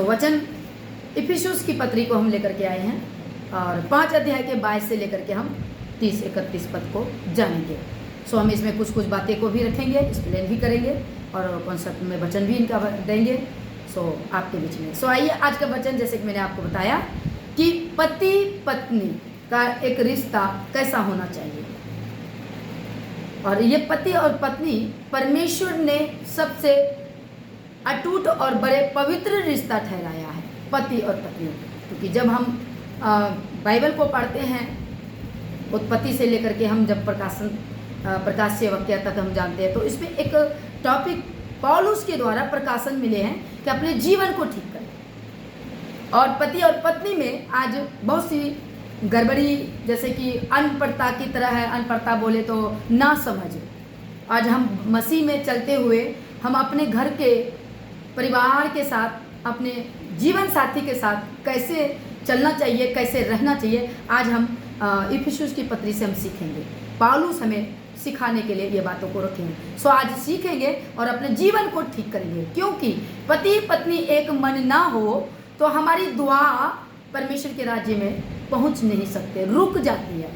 वचन इफिसियुस की पत्री को हम लेकर के आए हैं और 5 अध्याय के 22 से लेकर के हम 30-31 पद को जानेंगे। हम इसमें कुछ कुछ बातें को भी रखेंगे, एक्सप्लेन भी करेंगे और कॉन्सेप्ट में वचन भी इनका देंगे आपके बीच में। आइए आज का वचन, जैसे कि मैंने आपको बताया कि पति पत्नी का एक रिश्ता कैसा होना चाहिए, और ये पति और पत्नी परमेश्वर ने सबसे अटूट और बड़े पवित्र रिश्ता ठहराया है, पति और पत्नी। क्योंकि जब हम बाइबल को पढ़ते हैं, उत्पत्ति से लेकर के हम जब प्रकाशीय वाक्य तक हम जानते हैं, तो इसमें एक टॉपिक पौलुस के द्वारा प्रकाशन मिले हैं कि अपने जीवन को ठीक करें। और पति और पत्नी में आज बहुत सी गड़बड़ी, जैसे कि अनपढ़ता की तरह है। अनपढ़ता बोले तो ना समझ। आज हम मसीह में चलते हुए हम अपने घर के परिवार के साथ, अपने जीवन साथी के साथ कैसे चलना चाहिए, कैसे रहना चाहिए, आज हम इफिसियुस की पत्री से हम सीखेंगे। पौलुस हमें सिखाने के लिए ये बातों को रखेंगे। आज सीखेंगे और अपने जीवन को ठीक करेंगे। क्योंकि पति पत्नी एक मन ना हो तो हमारी दुआ परमेश्वर के राज्य में पहुंच नहीं सकते, रुक जाती है।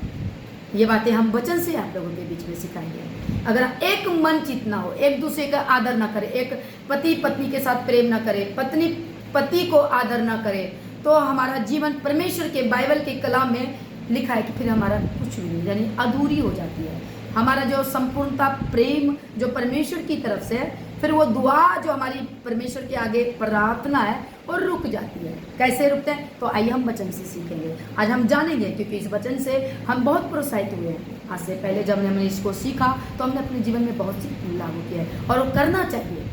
ये बातें हम वचन से आप लोगों के बीच में सिखाएंगे। अगर एक मन चित ना हो, एक दूसरे का आदर ना करे, एक पति पत्नी के साथ प्रेम ना करे, पत्नी पति को आदर ना करे, तो हमारा जीवन परमेश्वर के बाइबल के कलाम में लिखा है कि फिर हमारा कुछ भी नहीं, यानी अधूरी हो जाती है। हमारा जो संपूर्णता प्रेम जो परमेश्वर की तरफ से है, फिर वो दुआ जो हमारी परमेश्वर के आगे प्रार्थना है वो रुक जाती है। कैसे रुकते हैं? तो आइए हम वचन से सीखेंगे। आज हम जानेंगे, क्योंकि इस वचन से हम बहुत प्रोत्साहित हुए हैं। आज से पहले जब हमने इसको सीखा तो हमने अपने जीवन में बहुत सी लागू किया है और वो करना चाहिए।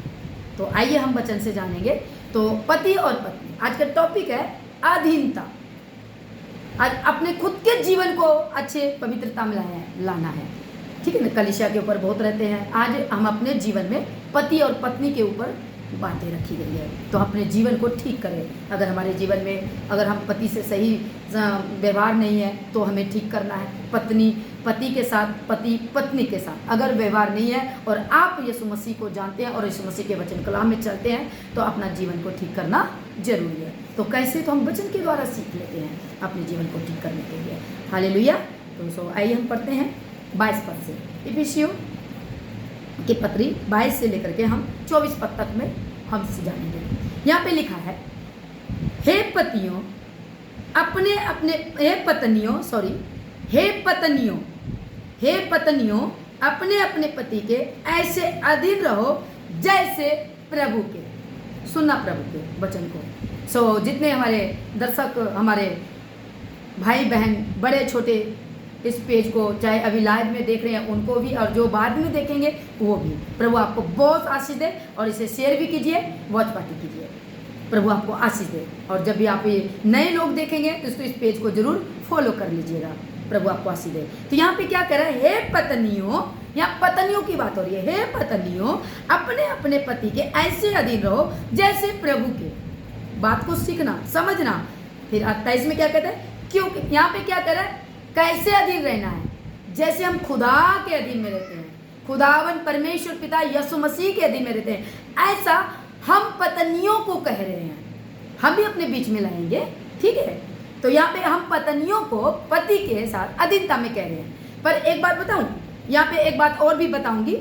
तो आइए हम वचन से जानेंगे। तो पति और पत्नी, आज का टॉपिक है अधीनता। आज अपने खुद के जीवन को अच्छे पवित्रता में लाना है, ठीक है ना। कलीसिया के ऊपर बहुत रहते हैं, आज हम अपने जीवन में पति और पत्नी के ऊपर बातें रखी गई है, तो अपने जीवन को ठीक करें। अगर हमारे जीवन में अगर हम पति से सही व्यवहार नहीं है तो हमें ठीक करना है। पत्नी पति के साथ, पति पत्नी के साथ अगर व्यवहार नहीं है और आप यीशु मसीह को जानते हैं और यीशु मसीह के वचन कलाम में चलते हैं, तो अपना जीवन को ठीक करना जरूरी है। तो कैसे? तो हम वचन के द्वारा सीख लेते हैं अपने जीवन को ठीक करने के लिए। हालेलुया। तो आइए हम पढ़ते हैं 22 पद से, इफिसियों की पत्री 22 से लेकर के हम 24 पद तक में हम जानेंगे। यहाँ पे लिखा है, हे पतियों हे पत्नियों अपने अपने पति के ऐसे अधीन रहो जैसे प्रभु के। सुनना प्रभु के वचन को। जितने हमारे दर्शक, हमारे भाई बहन, बड़े छोटे इस पेज को चाहे अभी लाइव में देख रहे हैं उनको भी, और जो बाद में देखेंगे वो भी, प्रभु आपको बहुत आशीष दे। और इसे शेयर भी कीजिए, वॉच पार्टी कीजिए। प्रभु आपको आशीष दे। और जब भी आप ये नए लोग देखेंगे तो इस पेज को जरूर फॉलो कर लीजिएगा। प्रभु आपको आशीष दे। तो यहाँ पे क्या कर रहा है? हे पत्नियों, यहाँ पत्नियों की बात हो रही है। हे पत्नियों अपने अपने पति के ऐसे अधीन रहो जैसे प्रभु के। बात को सीखना, समझना। फिर 28 में क्या कहता है? क्योंकि यहाँ पे क्या कर रहा है? कैसे अधीन रहना है? जैसे हम खुदा के अधीन में रहते हैं, खुदावन परमेश्वर पिता यीशु मसीह के अधीन में रहते हैं, ऐसा हम पत्नियों को कह रहे हैं। हम भी अपने बीच में लाएंगे, ठीक है। तो यहाँ पे हम पत्नियों को पति के साथ अधीनता में कह रहे हैं। पर एक बात बताऊं, यहाँ पे एक बात और भी बताऊंगी,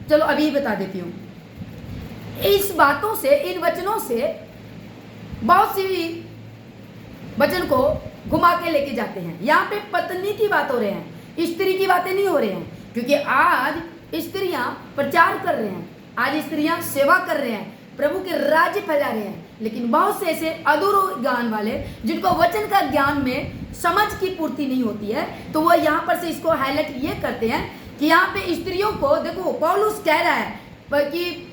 चलो अभी बता देती हूँ। इस बातों से, इन वचनों से बहुत सी वचन को घुमा के लेके जाते हैं। यहाँ पे पत्नी की बात हो रहे हैं, स्त्री की बातें नहीं हो रहे हैं। क्योंकि आज स्त्रियां प्रचार कर रहे हैं, आज स्त्रियां सेवा कर रहे हैं, प्रभु के राज्य फैला रहे हैं। लेकिन बहुत से ऐसे अधूरे ज्ञान वाले, जिनको वचन का ज्ञान में समझ की पूर्ति नहीं होती है, तो वो यहाँ पर से इसको हाईलाइट ये करते हैं कि यहाँ पे स्त्रियों को, देखो पौलुस कह रहा है कि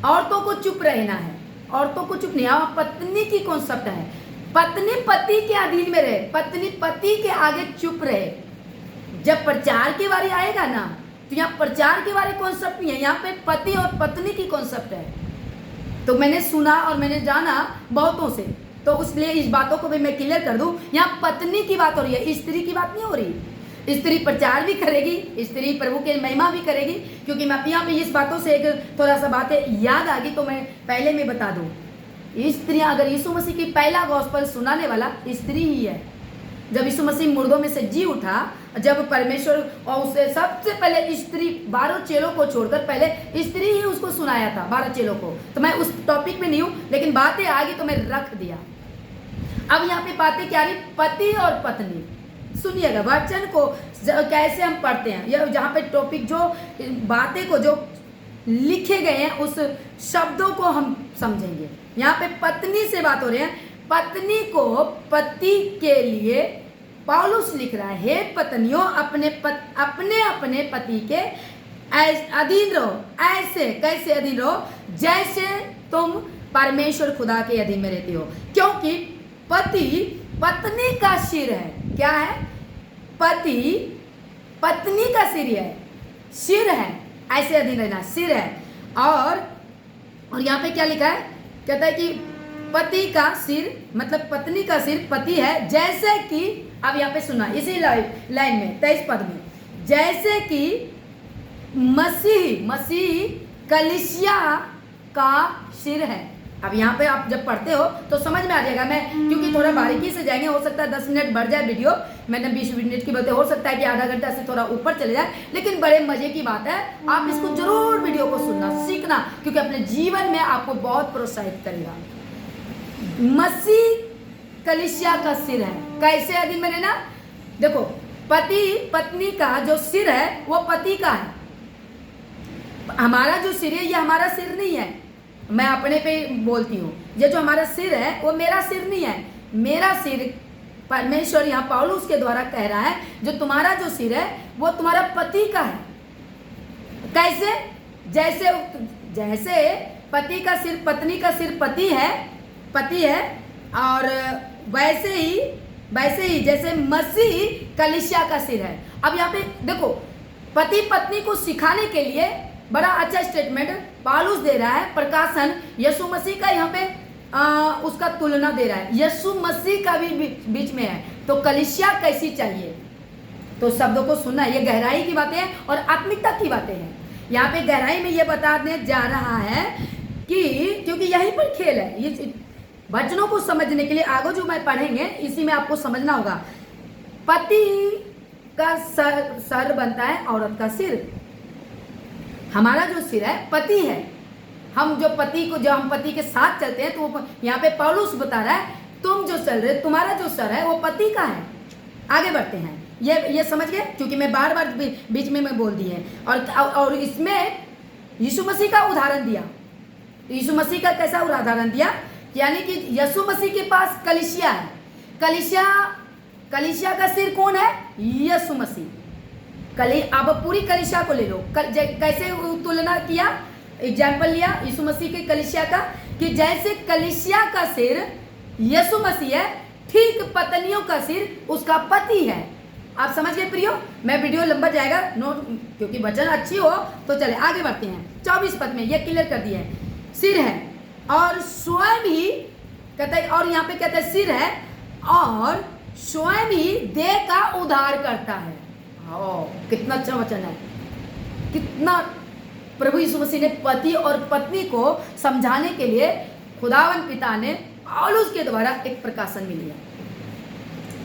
औरतों को चुप रहना है, औरतों को चुप नहीं। यहाँ पत्नी की कॉन्सेप्ट है, पत्नी पति के अधीन में रहे, पत्नी पति के आगे चुप रहे। जब प्रचार की बारी आएगा ना, तो यहाँ प्रचार के बारे कॉन्सेप्ट नहीं है, यहाँ पे पति और पत्नी की कॉन्सेप्ट है। तो मैंने सुना और मैंने जाना बहुतों से, तो इसलिए इस बातों को भी मैं क्लियर कर दूं। यहाँ पत्नी की बात हो रही है, स्त्री की बात नहीं हो रही। स्त्री प्रचार भी करेगी, स्त्री प्रभु के महिमा भी करेगी। क्योंकि मैं यहाँ पे इस बातों से एक थोड़ा सा बातें याद आ गई, तो मैं पहले में बता दूं स्त्रियां, अगर यीशु मसीह की पहला गॉस्पेल सुनाने वाला स्त्री ही है। जब यीशु मसीह मुर्दों में से जी उठा, जब परमेश्वर और उसे सबसे पहले स्त्री 12 चेलों को छोड़कर पहले स्त्री ही उसको सुनाया था, 12 चेलों को। तो मैं उस टॉपिक में नहीं हूं, लेकिन बातें आगे तो मैं रख दिया। अब यहाँ पे बातें क्या रही, पति और पत्नी। सुनिएगा वचन को कैसे हम पढ़ते हैं, यह जहाँ पे टॉपिक जो बातें को जो लिखे गए हैं उस शब्दों को हम समझेंगे। यहाँ पे पत्नी से बात हो रही है, पत्नी को पति के लिए पौलुस लिख रहा है, हे पत्नियों अपने अपने पति के अधीन रहो। ऐसे कैसे अधीन रहो, जैसे तुम परमेश्वर खुदा के अधीन में रहते हो, क्योंकि पति पत्नी का सिर है। क्या है, पति पत्नी का सिर है, ऐसे अधीन रहना, सिर है। और यहाँ पे क्या लिखा है, कहता है कि पति का सिर मतलब पत्नी का सिर पति है, जैसे कि, अब यहाँ पे सुना इसी लाइन में 23 पद में, जैसे कि मसीह कलीसिया का सिर है। अब यहाँ पे आप जब पढ़ते हो तो समझ में आ जाएगा। मैं क्योंकि थोड़ा बारीकी से जाएंगे, हो सकता है 10 मिनट बढ़ जाए वीडियो, मैंने 20 मिनट की बातें, हो सकता है कि आधा घंटा से थोड़ा ऊपर चले जाए, लेकिन बड़े मजे की बात है। आप इसको जरूर वीडियो को सुनना, सीखना, क्योंकि अपने जीवन में आपको बहुत प्रोत्साहित करेगा। मसीह कलीसिया का सिर है, कैसे अधीन में रहना, देखो पति पत्नी का जो सिर है वो पति का है। हमारा जो सिर है ये हमारा सिर नहीं है, मैं अपने पे बोलती हूँ, ये जो हमारा सिर है वो मेरा सिर नहीं है। मेरा सिर परमेश्वर यहाँ पौलुस के द्वारा कह रहा है, जो तुम्हारा जो सिर है वो तुम्हारा पति का है। कैसे, जैसे पति का सिर, पत्नी का सिर पति है, और वैसे ही जैसे मसीह कलीसिया का सिर है। अब यहाँ पे देखो, पति पत्नी को सिखाने के लिए बड़ा अच्छा स्टेटमेंट पौलुस दे रहा है। प्रकाशन यीशु मसीह का यहाँ पे उसका तुलना दे रहा है, यीशु मसीह का भी बीच में है। तो कलीसिया कैसी चाहिए, तो शब्दों को सुनना, ये गहराई की बातें हैं और आत्मिकता की बातें हैं। यहाँ पे गहराई में ये बताने जा रहा है कि क्योंकि यहीं पर खेल है, ये वचनों को समझने के लिए आगे जो मैं पढ़ेंगे इसी में आपको समझना होगा। पति का सर बनता है औरत का सिर। हमारा जो सिर है पति है। हम जो हम पति के साथ चलते हैं, तो यहाँ पे पौलुस बता रहा है, तुम जो चल रहे, तुम्हारा जो सर है वो पति का है। आगे बढ़ते हैं, ये समझ गए, क्योंकि मैं बार बीच में मैं बोल दी है। और इसमें यीशु मसीह का उदाहरण दिया। यीशु मसीह का कैसा उदाहरण दिया, यानी कि यीशु मसीह के पास कलीसिया है। कलीसिया का सिर कौन है, यीशु मसीह। अब पूरी कलीसिया को ले लो, कैसे तुलना किया, एग्जाम्पल लिया यीशु मसीह के कलीसिया का, कि जैसे कलीसिया का सिर यीशु मसीह है, ठीक पत्नियों का सिर उसका पति है। आप समझ गए प्रियो, मैं वीडियो लंबा जाएगा नोट, क्योंकि वचन अच्छी हो तो चले आगे बढ़ते हैं। 24 पद में ये क्लियर कर दिया है, सिर है और स्वयं ही कहता है, और यहाँ पे कहता है सिर है और स्वयं ही देह का उद्धार करता है। कितना अच्छा वचन है, कितना प्रभु यीशु मसीह ने पति और पत्नी को समझाने के लिए खुदावन पिता ने पौलुस के द्वारा एक प्रकाशन में लिया।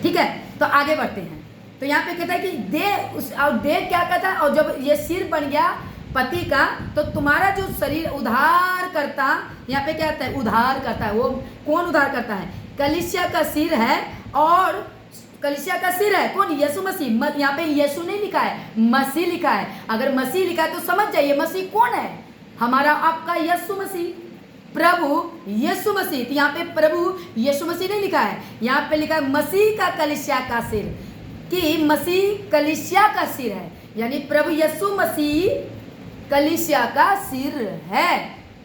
ठीक है, तो आगे बढ़ते हैं। तो यहाँ पे कहता है कि देह क्या कहता है, और जब ये सिर बन गया पति का, तो तुम्हारा जो शरीर उद्धार करता, यहाँ पे क्या कहता है, उद्धार करता है। वो कौन उद्धार करता है, कलीसिया का सिर है। और कलीसिया का सिर है कौन, यीशु मसीह। यहाँ पे यीशु नहीं लिखा है, मसीह लिखा है। अगर मसीह लिखा है तो समझ जाइए मसीह कौन है, हमारा आपका यीशु मसीह, प्रभु यीशु मसीह। तो यहाँ पे प्रभु यीशु मसीह नहीं लिखा है, यहाँ पे लिखा है मसीह का कलीसिया का सिर, कि मसीह कलीसिया का सिर है, यानी प्रभु यीशु मसीह कलीसिया का सिर है।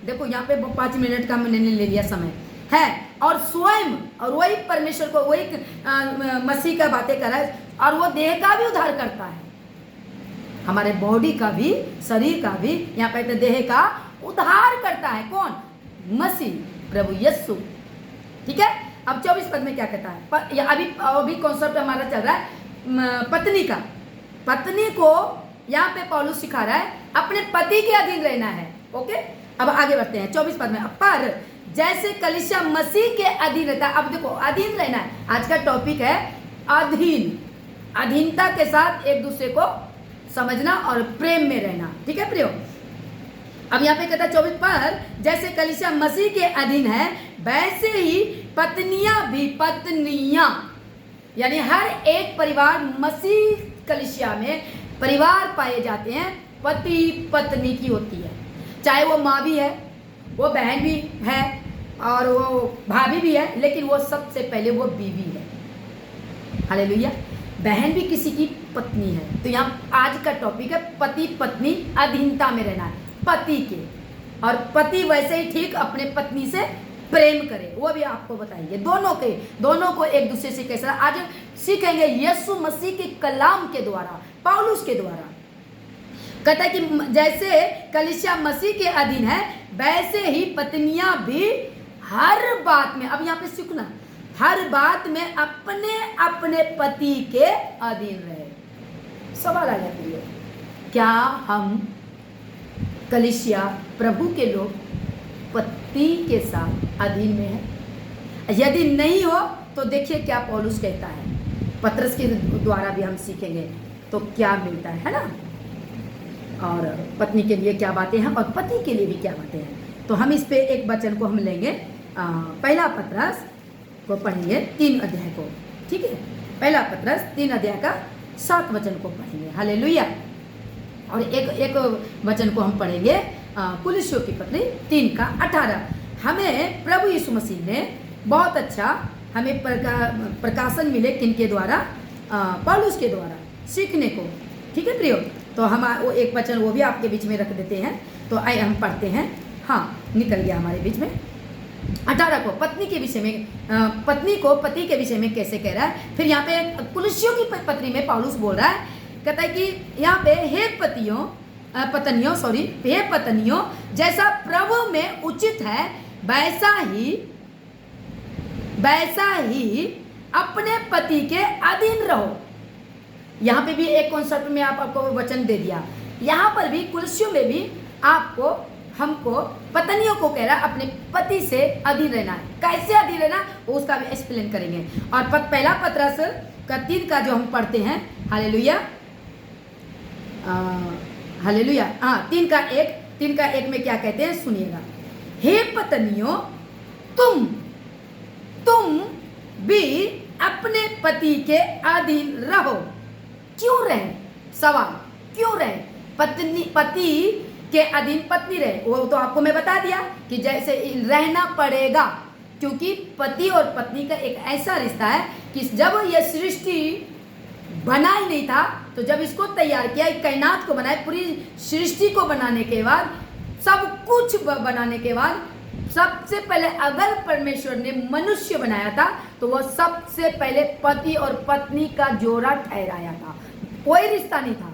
देखो यहाँ पे 5 मिनट का मैंने ले लिया समय है, और स्वयं, और वही परमेश्वर को, वही मसीह का बातें कर रहा है, और वो देह का भी उद्धार करता है, हमारे बॉडी का भी, शरीर का भी, यहाँ पे देह का उद्धार करता है। कौन, मसीह, प्रभु यीशु। ठीक है, अब 24 पद में क्या कहता है, अभी कॉन्सेप्ट हमारा चल रहा है पत्नी का। पत्नी को यहाँ पे पौलुस सिखा रहा है अपने पति के अधीन रहना है। ओके, अब आगे बढ़ते हैं 24 पद में। पर जैसे कलीसिया मसीह के अधीन रहता है। अब देखो अधीन रहना है, आज का टॉपिक है अधीन, अधीनता के साथ एक दूसरे को समझना और प्रेम में रहना। ठीक है प्रियो। अब यहाँ पे कहता है 24 पर, जैसे कलीसिया मसीह के अधीन है वैसे ही पत्नियां भी, पत्नियां यानी हर एक परिवार मसीह कलीसिया में परिवार पाए जाते हैं, पति पत्नी की होती है। चाहे वो माँ भी है, वो बहन भी है और वो भाभी भी है, लेकिन वो सबसे पहले वो बीवी है। हालेलुया। बहन भी किसी की पत्नी है। तो यहाँ आज का टॉपिक है पति पत्नी अधीनता में रहना है पति के, और पति वैसे ही ठीक अपने पत्नी से प्रेम करे, वो भी आपको बताएंगे। दोनों को एक दूसरे से कैसा आज सीखेंगे यीशु मसीह के कलाम के द्वारा, पौलुस के द्वारा। कहता है कि जैसे कलीसिया मसीह के अधीन है वैसे ही पत्नियां भी हर बात में, अब यहाँ पे सीखना, हर बात में अपने अपने पति के अधीन रहे। सवाल आ जाती है, क्या हम कलीसिया प्रभु के लोग पति के साथ अधीन में है? यदि नहीं हो तो देखिए क्या पौलुस कहता है, पत्रस के द्वारा भी हम सीखेंगे तो क्या मिलता है ना, और पत्नी के लिए क्या बातें हैं और पति के लिए भी क्या बातें हैं। तो हम इस पे एक वचन को हम लेंगे, पहला पत्रस को पढ़ेंगे 3 अध्याय को। ठीक है, पहला पत्रस 3 अध्याय का 7 वचन को पढ़ेंगे। हालेलुया। और एक वचन को हम पढ़ेंगे कुलिस्सियों की पत्री 3 का 18। हमें प्रभु यीशु मसीह ने बहुत अच्छा हमें प्रकाशन मिले किनके द्वारा, पौलुस के द्वारा सीखने को। ठीक है प्रियो। तो हम वो एक वचन वो भी आपके बीच में रख देते हैं, तो आइए हम पढ़ते हैं। हाँ, निकल गया हमारे बीच में। 18 को पत्नी के विषय में, पत्नी को पति के विषय में कैसे कह रहा है। फिर यहाँ पे कुलिस्सियों की पत्री में पौलुस बोल रहा है, कहता है कि यहाँ पे हे पत्नियों जैसा प्रभु में उचित है वैसा ही अपने पति के अधीन रहो। यहाँ पे भी एक कॉन्सेप्ट में आपको वचन दे दिया, यहाँ पर भी कुलिस्सियों में भी आपको हमको पत्नियों को कह रहा है अपने पति से अधीन रहना है। कैसे अधीन रहना वो उसका भी एक्सप्लेन करेंगे। और पहला पत्रस का 3 का जो हम पढ़ते हैं, हालेलुया, हालेलुया। हाँ, 3 का 1 में क्या कहते हैं सुनिएगा। हे पत्नियों तुम भी अपने पति के अधीन रहो। क्यों रहे? सवाल, क्यों रहे? पति के अधीन पत्नी रहे, वो तो आपको मैं बता दिया कि जैसे रहना पड़ेगा, क्योंकि पति और पत्नी का एक ऐसा रिश्ता है कि जब यह सृष्टि बना ही नहीं था, तो जब इसको तैयार किया, कायनात को बनाया, पूरी सृष्टि को बनाने के बाद, सब कुछ बनाने के बाद, सबसे पहले अगर परमेश्वर ने मनुष्य बनाया था तो वह सबसे पहले पति और पत्नी का जोड़ा ठहराया था। कोई रिश्ता नहीं था,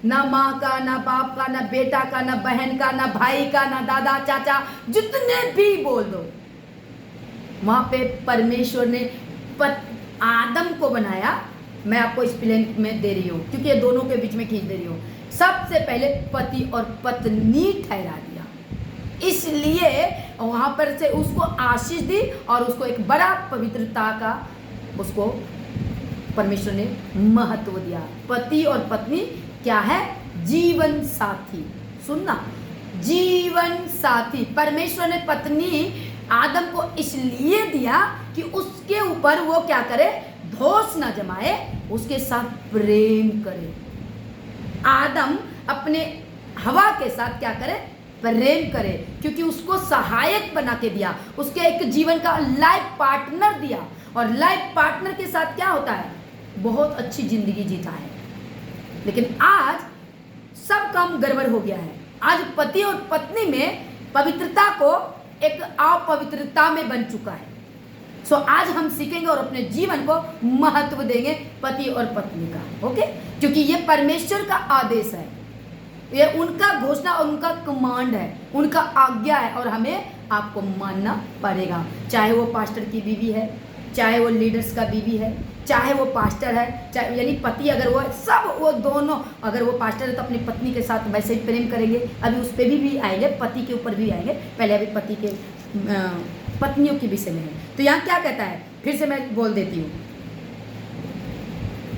ना माँ का, ना बाप का, ना बेटा का, ना बहन का, ना भाई का, ना दादा चाचा, जितने भी बोल दो, वहां पे परमेश्वर ने आदम को बनाया। मैं आपको इस प्लेन में दे रही हूँ क्योंकि ये दोनों के बीच में खींच दे रही हूँ। सबसे पहले पति और पत्नी ठहरा दिया, इसलिए वहां पर से उसको आशीष दी और उसको एक बड़ा पवित्रता का उसको परमेश्वर ने महत्व दिया। पति और पत्नी क्या है? जीवन साथी। सुनना, जीवन साथी। परमेश्वर ने पत्नी आदम को इसलिए दिया कि उसके ऊपर वो क्या करे? दोष न जमाए, उसके साथ प्रेम करे। आदम अपने हवा के साथ क्या करे? प्रेम करे, क्योंकि उसको सहायक बना के दिया, उसके एक जीवन का लाइफ पार्टनर दिया। और लाइफ पार्टनर के साथ क्या होता है? बहुत अच्छी जिंदगी जीता है। लेकिन आज सब काम गड़बड़ हो गया है। आज पति और पत्नी में पवित्रता को एक अपवित्रता में बन चुका है। सो आज हम सीखेंगे और अपने जीवन को महत्व देंगे पति और पत्नी का। ओके, क्योंकि ये परमेश्वर का आदेश है, ये उनका घोषणा और उनका कमांड है, उनका आज्ञा है, और हमें आपको मानना पड़ेगा। चाहे वो पास्टर की बीवी है, चाहे वो लीडर्स का बीवी है, चाहे वो पास्टर है, चाहे यानी पति अगर वो सब, वो दोनों, अगर वो पास्टर है तो अपनी पत्नी के साथ वैसे ही प्रेम करेंगे। अभी उस पर भी आएंगे, पति के ऊपर भी आएंगे। पहले अभी पति के पत्नियों के विषय में है। तो यहाँ क्या कहता है, फिर से मैं बोल देती हूँ,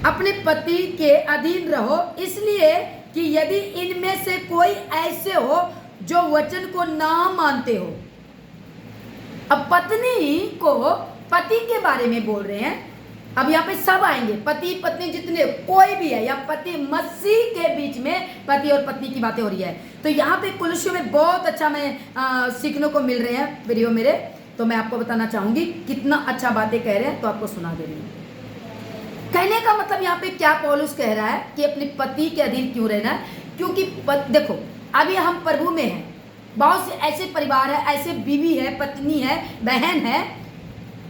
अपने पति के अधीन रहो, इसलिए कि यदि इनमें से कोई ऐसे हो जो वचन को ना मानते हो। अब पत्नी को पति के बारे में बोल रहे हैं। अब यहाँ पे सब आएंगे, पति पत्नी जितने कोई भी है, या पति मसीह के बीच में पति और पत्नी की बातें हो रही है। तो यहाँ पे कुलुस्सियों में बहुत अच्छा मैं सीखने को मिल रहे हैं प्रियो मेरे। तो मैं आपको बताना चाहूंगी कितना अच्छा बातें कह रहे हैं, तो आपको सुना दे रही हूँ। कहने का मतलब यहाँ पे क्या पौलुस कह रहा है कि अपने पति के अधीन क्यों रहना है, क्योंकि देखो अभी हम प्रभु में हैं। बहुत से ऐसे परिवार है, ऐसे बीवी है, पत्नी है, बहन है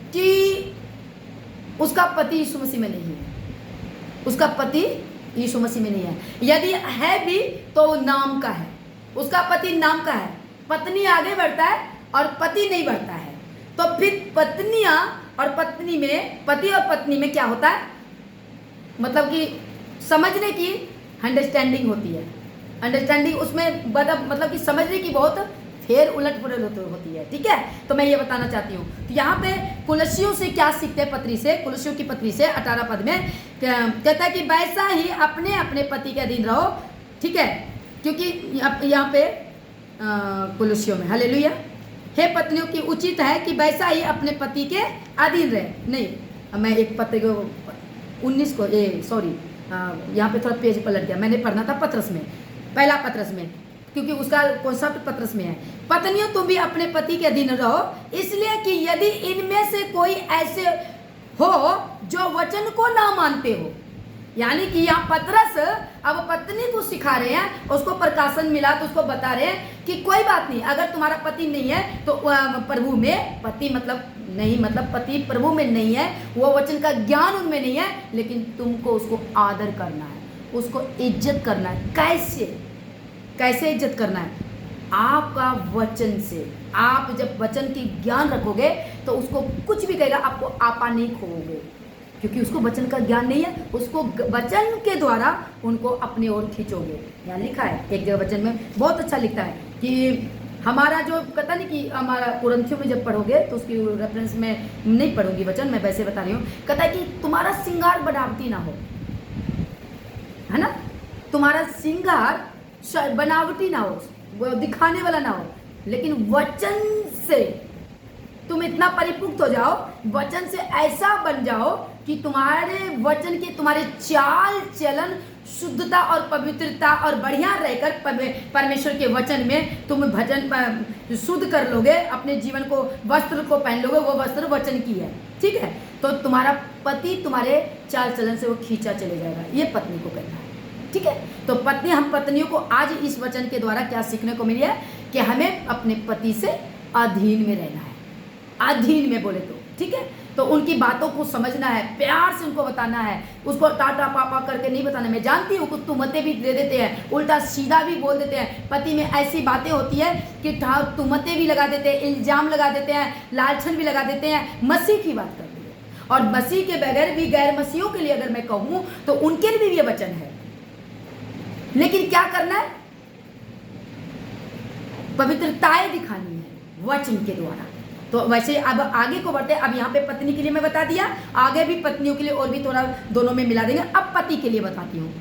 कि उसका पति यीशु मसीह में नहीं है, उसका पति यीशु मसीह में नहीं है। यदि है भी तो वो नाम का है, उसका पति नाम का है। पत्नी आगे बढ़ता है और पति नहीं बढ़ता है। तो फिर पत्नियां और पत्नी में, पति और पत्नी में क्या होता है, मतलब कि समझने की अंडरस्टैंडिंग होती है। अंडरस्टैंडिंग उसमें मतलब कि समझने की बहुत फेर उलट पुलट होती है। ठीक है, तो मैं ये बताना चाहती हूँ। तो यहाँ पे कुलुस्सियों से क्या सीखते हैं पत्री से, कुलुस्सियों की पत्री से 18 पद में कहता है कि वैसा ही अपने अपने पति के अधीन रहो। ठीक है, क्योंकि यहाँ पे कुलुस्सियों में हालेलुया, हे पत्नियों की उचित है कि वैसा ही अपने पति के अधीन रहे। नहीं, मैं एक पत्र को 19 को सॉरी यहाँ पे थोड़ा पेज पलट गया, मैंने पढ़ना था पत्रस में, पहला पत्रस में, क्योंकि उसका कॉन्सेप्ट पत्रस में है। पत्नियों तुम भी अपने पति के अधीन रहो, इसलिए कि यदि इनमें से कोई ऐसे हो जो वचन को ना मानते हो। यानी कि यहाँ पत्रस अब पत्नी को सिखा रहे हैं, उसको प्रकाशन मिला तो उसको बता रहे हैं कि कोई बात नहीं, अगर तुम्हारा पति नहीं है तो प्रभु में, पति मतलब नहीं, मतलब पति प्रभु में नहीं है, वो वचन का ज्ञान उनमें नहीं है, लेकिन तुमको उसको आदर करना है, उसको इज्जत करना है। कैसे इज्जत करना है? आपका वचन से। आप जब वचन की ज्ञान रखोगे तो उसको कुछ भी कहेगा, आपको आपा नहीं खोओगे, क्योंकि उसको वचन का ज्ञान नहीं है। उसको वचन के द्वारा उनको अपनी ओर खींचोगे। यहाँ लिखा है एक जगह वचन में, बहुत अच्छा लिखता है कि हमारा जो कहता नहीं कि हमारा कुरिन्थियों में जब पढ़ोगे तो उसकी रेफरेंस में नहीं पढ़ूंगी वचन, मैं वैसे बता रही हूँ। कहता है कि तुम्हारा श्रृंगार बनावटी ना हो, है ना, तुम्हारा श्रृंगार बनावटी ना हो, वो दिखाने वाला ना हो, लेकिन वचन से तुम इतना परिपुक्त हो जाओ, वचन से ऐसा बन जाओ कि तुम्हारे वचन के, तुम्हारे चाल चलन शुद्धता और पवित्रता और बढ़िया रहकर परमेश्वर के वचन में तुम भजन शुद्ध कर लोगे, अपने जीवन को, वस्त्र को पहन लोगे, वो वस्त्र वचन की है। ठीक है, तो तुम्हारा पति तुम्हारे चाल चलन से वो खींचा चले जाएगा, ये पत्नी को कहना है। ठीक है, तो पत्नी, हम पत्नियों को आज इस वचन के द्वारा क्या सीखने को मिली है कि हमें अपने पति से अधीन में रहना है, अधीन में बोले तो। ठीक है, तो उनकी बातों को समझना है, प्यार से उनको बताना है, उसको टाटा पापा करके नहीं बताना। मैं जानती हूँ कुछ तुमते भी दे देते हैं, उल्टा सीधा भी बोल देते हैं। पति में ऐसी बातें होती है कि तुमते भी लगा देते हैं, इल्जाम लगा देते हैं, लालछन भी लगा देते हैं। मसीह की बात करती है, और मसीह के बगैर भी गैर मसीहों के लिए अगर मैं कहूँ तो उनके लिए भी ये वचन है। लेकिन क्या करना है? पवित्रताएं दिखानी है वचन के द्वारा। तो वैसे अब आगे को बढ़ते हैं। अब यहाँ पे पत्नी के लिए मैं बता दिया, आगे भी पत्नियों के लिए और भी थोड़ा दोनों में मिला देंगे। अब पति के लिए बताती हूँ।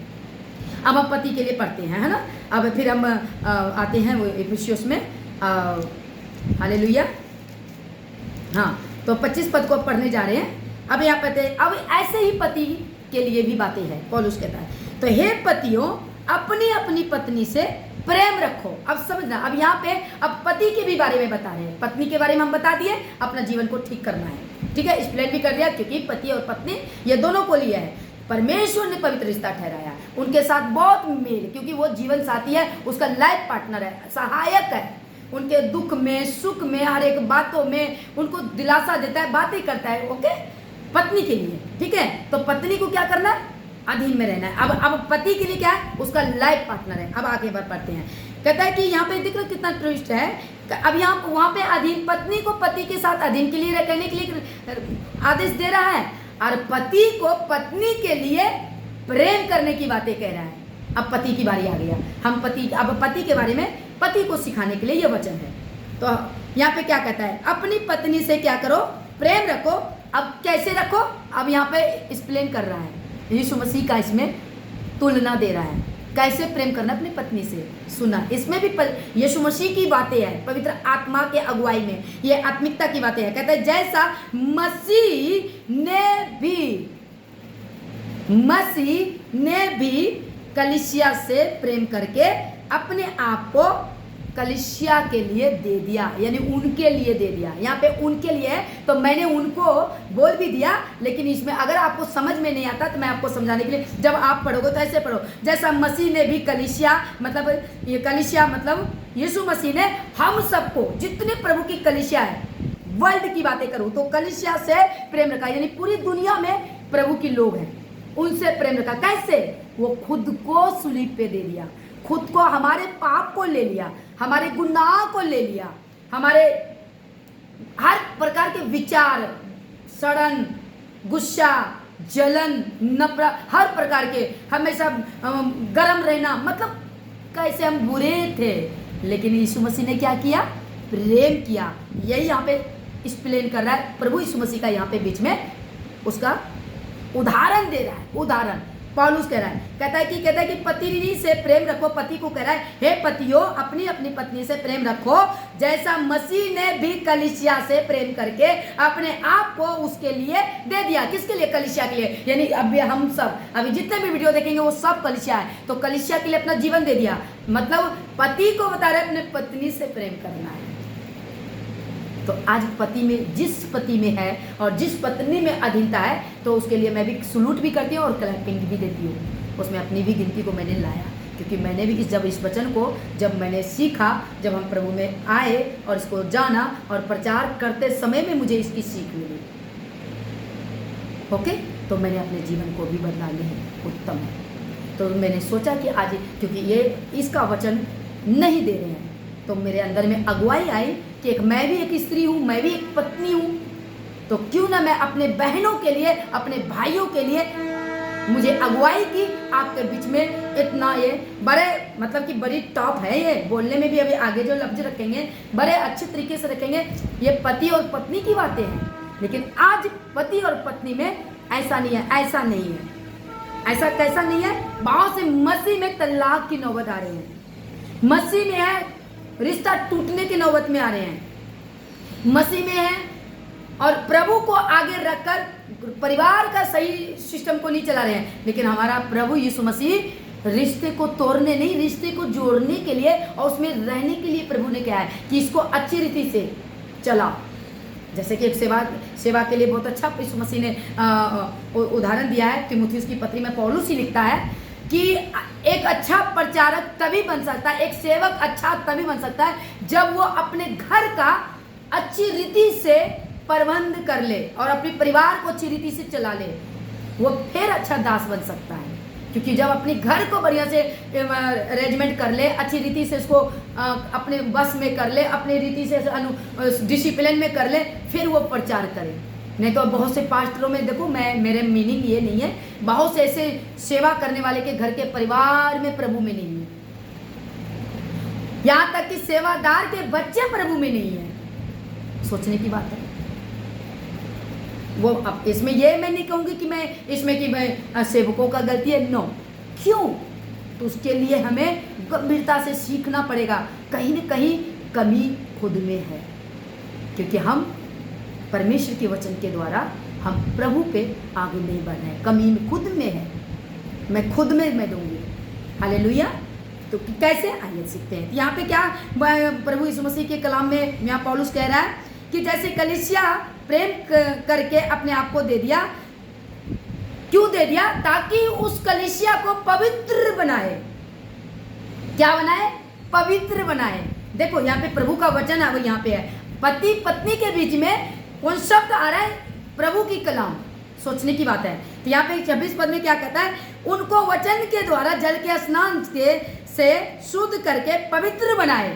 अब हम पति के लिए पढ़ते हैं, है ना। अब फिर हम आते हैं वो इफिसियोस में, हालेलुया। हाँ, तो 25 पद को पढ़ने जा रहे हैं। अब यहाँ पढ़ते हैं, अब ऐसे ही पति के लिए भी बातें हैं। पौलुस कहता है, तो हे पतियों अपनी अपनी पत्नी से प्रेम रखो। अब समझना, अब यहाँ पे अब पति के भी बारे में बता रहे हैं, पत्नी के बारे में हम बता दिए, अपना जीवन को ठीक करना है। ठीक है, एक्सप्लेन भी कर दिया, क्योंकि पति और पत्नी ये दोनों को लिया है। परमेश्वर ने पवित्र रिश्ता ठहराया, उनके साथ बहुत मेल, क्योंकि वो जीवन साथी है, उसका लाइफ पार्टनर है, सहायक है। उनके दुख में, सुख में, हर एक बातों में उनको दिलासा देता है, बातें करता है। ओके, पत्नी के लिए। ठीक है, तो पत्नी को क्या करना है? अधीन में रहना है। अब पति के लिए क्या है? उसका लाइफ पार्टनर है। अब आगे बढ़ पढ़ते हैं। कहता है कि यहाँ पे देख लो कितना ट्विस्ट है। अब यहाँ वहाँ पे अधीन, पत्नी को पति के साथ अधीन के लिए रहने के लिए आदेश दे रहा है, और पति को पत्नी के लिए प्रेम करने की बातें कह रहा है। अब पति की बारी आ गया। हम पति, अब पति के बारे में पति को सिखाने के लिए यह वचन है। तो यहाँ पे क्या कहता है, अपनी पत्नी से क्या करो, प्रेम रखो। अब कैसे रखो, अब यहाँ पे एक्सप्लेन कर रहा है, यीशु मसीह का इसमें तुलना दे रहा है कैसे प्रेम करना अपनी पत्नी से। सुना, इसमें भी यीशु मसीह की बातें हैं, पवित्र आत्मा के अगुवाई में ये आत्मिकता की बातें हैं। कहता है जैसा मसीह ने भी कलीसिया से प्रेम करके अपने आप को कलीसिया के लिए दे दिया, यानी उनके लिए दे दिया। यहाँ पे उनके लिए है तो मैंने उनको बोल भी दिया, लेकिन इसमें अगर आपको समझ में नहीं आता तो मैं आपको समझाने के लिए, जब आप पढ़ोगे तो ऐसे पढ़ो, जैसा मसीह ने भी कलीसिया, मतलब ये कलीसिया मतलब यीशु मसीह ने हम सबको, जितने प्रभु की कलीसिया है, वर्ल्ड की बातें करूँ तो कलीसिया से प्रेम रखा, यानी पूरी दुनिया में प्रभु की लोग हैं, उनसे प्रेम रखा। कैसे? वो खुद को सूलीब पे दे दिया, खुद को, हमारे पाप को ले लिया, हमारे गुनाह को ले लिया, हमारे हर प्रकार के विचार, सड़न, गुस्सा, जलन, नफरत, हर प्रकार के, हमेशा गरम रहना, मतलब कैसे हम बुरे थे, लेकिन यीशु मसीह ने क्या किया, प्रेम किया। यही यहाँ पे एक्सप्लेन कर रहा है प्रभु यीशु मसीह का, यहाँ पे बीच में उसका उदाहरण दे रहा है। उदाहरण पौलुस कह रहा है, कहता है कि पत्नी से प्रेम रखो। पति को कह रहा है, हे पतियों अपनी अपनी पत्नी से प्रेम रखो, जैसा मसीह ने भी कलीसिया से प्रेम करके अपने आप को उसके लिए दे दिया। किसके लिए? कलीसिया के लिए। यानी अभी हम सब, अभी जितने भी वीडियो देखेंगे वो सब कलीसिया है, तो कलीसिया के लिए अपना जीवन दे दिया। मतलब पति को बता रहे अपने पत्नी से प्रेम करना है। तो आज पति में, जिस पति में है और जिस पत्नी में अधीनता है, तो उसके लिए मैं भी सलूट भी करती हूँ और क्लैपिंग भी देती हूँ। उसमें अपनी भी गिनती को मैंने लाया, क्योंकि मैंने भी जब इस वचन को जब मैंने सीखा, जब हम प्रभु में आए और इसको जाना और प्रचार करते समय में मुझे इसकी सीख मिली, ओके, तो मैंने अपने जीवन को भी बदला लिया। उत्तम है। तो मैंने सोचा कि आज, क्योंकि ये इसका वचन नहीं दे रहे हैं, तो मेरे अंदर में अगुवाई आई कि मैं भी एक स्त्री हूँ, मैं भी एक पत्नी हूँ, तो क्यों ना मैं अपने बहनों के लिए, अपने भाइयों के लिए, मुझे अगुवाई की आपके बीच में। इतना ये बड़े, मतलब कि बड़ी टॉप है, ये बोलने में भी अभी आगे जो लफ्ज रखेंगे बड़े अच्छे तरीके से रखेंगे। ये पति और पत्नी की बातें हैं, लेकिन आज पति और पत्नी में ऐसा नहीं है, ऐसा नहीं है। ऐसा कैसा नहीं है? बहुत से मसीह में तलाक की नौबत आ रही है, मसीह में है रिश्ता टूटने की नौबत में आ रहे हैं, मसीह में है और प्रभु को आगे रखकर परिवार का सही सिस्टम को नहीं चला रहे हैं। लेकिन हमारा प्रभु यीशु मसीह रिश्ते को तोड़ने नहीं, रिश्ते को जोड़ने के लिए और उसमें रहने के लिए प्रभु ने क्या है कि इसको अच्छी रीति से चलाओ। जैसे कि एक सेवा के लिए बहुत अच्छा यीशु मसीह ने उदाहरण दिया है। तीमुथियुस की पत्री में पौलुस ही लिखता है कि एक अच्छा प्रचारक तभी बन सकता है, एक सेवक अच्छा तभी बन सकता है जब वो अपने घर का अच्छी रीति से प्रबंध कर ले और अपने परिवार को अच्छी रीति से चला ले, वो फिर अच्छा दास बन सकता है। क्योंकि जब अपने घर को बढ़िया से अरेंजमेंट कर ले, अच्छी रीति से उसको अपने बस में कर ले, अपनी रीति से डिसिप्लिन में कर ले, फिर वो प्रचार करे। नहीं तो बहुत से पास्टरों में देखो, मेरे मीनिंग ये नहीं है, बहुत से ऐसे सेवा करने वाले के घर के परिवार में प्रभु में नहीं है, यहाँ तक कि सेवादार के बच्चे प्रभु में नहीं है। सोचने की बात है वो। अब इसमें ये मैं नहीं कहूँगी कि मैं सेवकों का गलती है, नो। क्यों? तो उसके लिए हमें गंभीरता से सीखना पड़ेगा। कहीं न कहीं कमी खुद में है, क्योंकि हम परमेश्वर के वचन के द्वारा हम प्रभु पे आगे नहीं बढ़ रहे हैं। कमी में खुद में है, मैं खुद में मैं दूंगी। हालेलुया। तो कैसे? आइए सीखते हैं। यहाँ पे क्या प्रभु यीशु मसीह के कलाम में यहाँ पौलुस कह रहा है कि जैसे कलीसिया प्रेम करके अपने आप को दे दिया। क्यों दे दिया? ताकि उस कलीसिया को पवित्र बनाए। क्या बनाए? पवित्र बनाए। देखो यहाँ पे प्रभु का वचन है, वो यहाँ पे है। पति पत्नी के बीच में कौन शब्द आ रहा है? प्रभु की कलाम। सोचने की बात है। तो यहाँ पे 26 पद में क्या कहता है? उनको वचन के द्वारा जल के स्नान से शुद्ध करके पवित्र बनाए।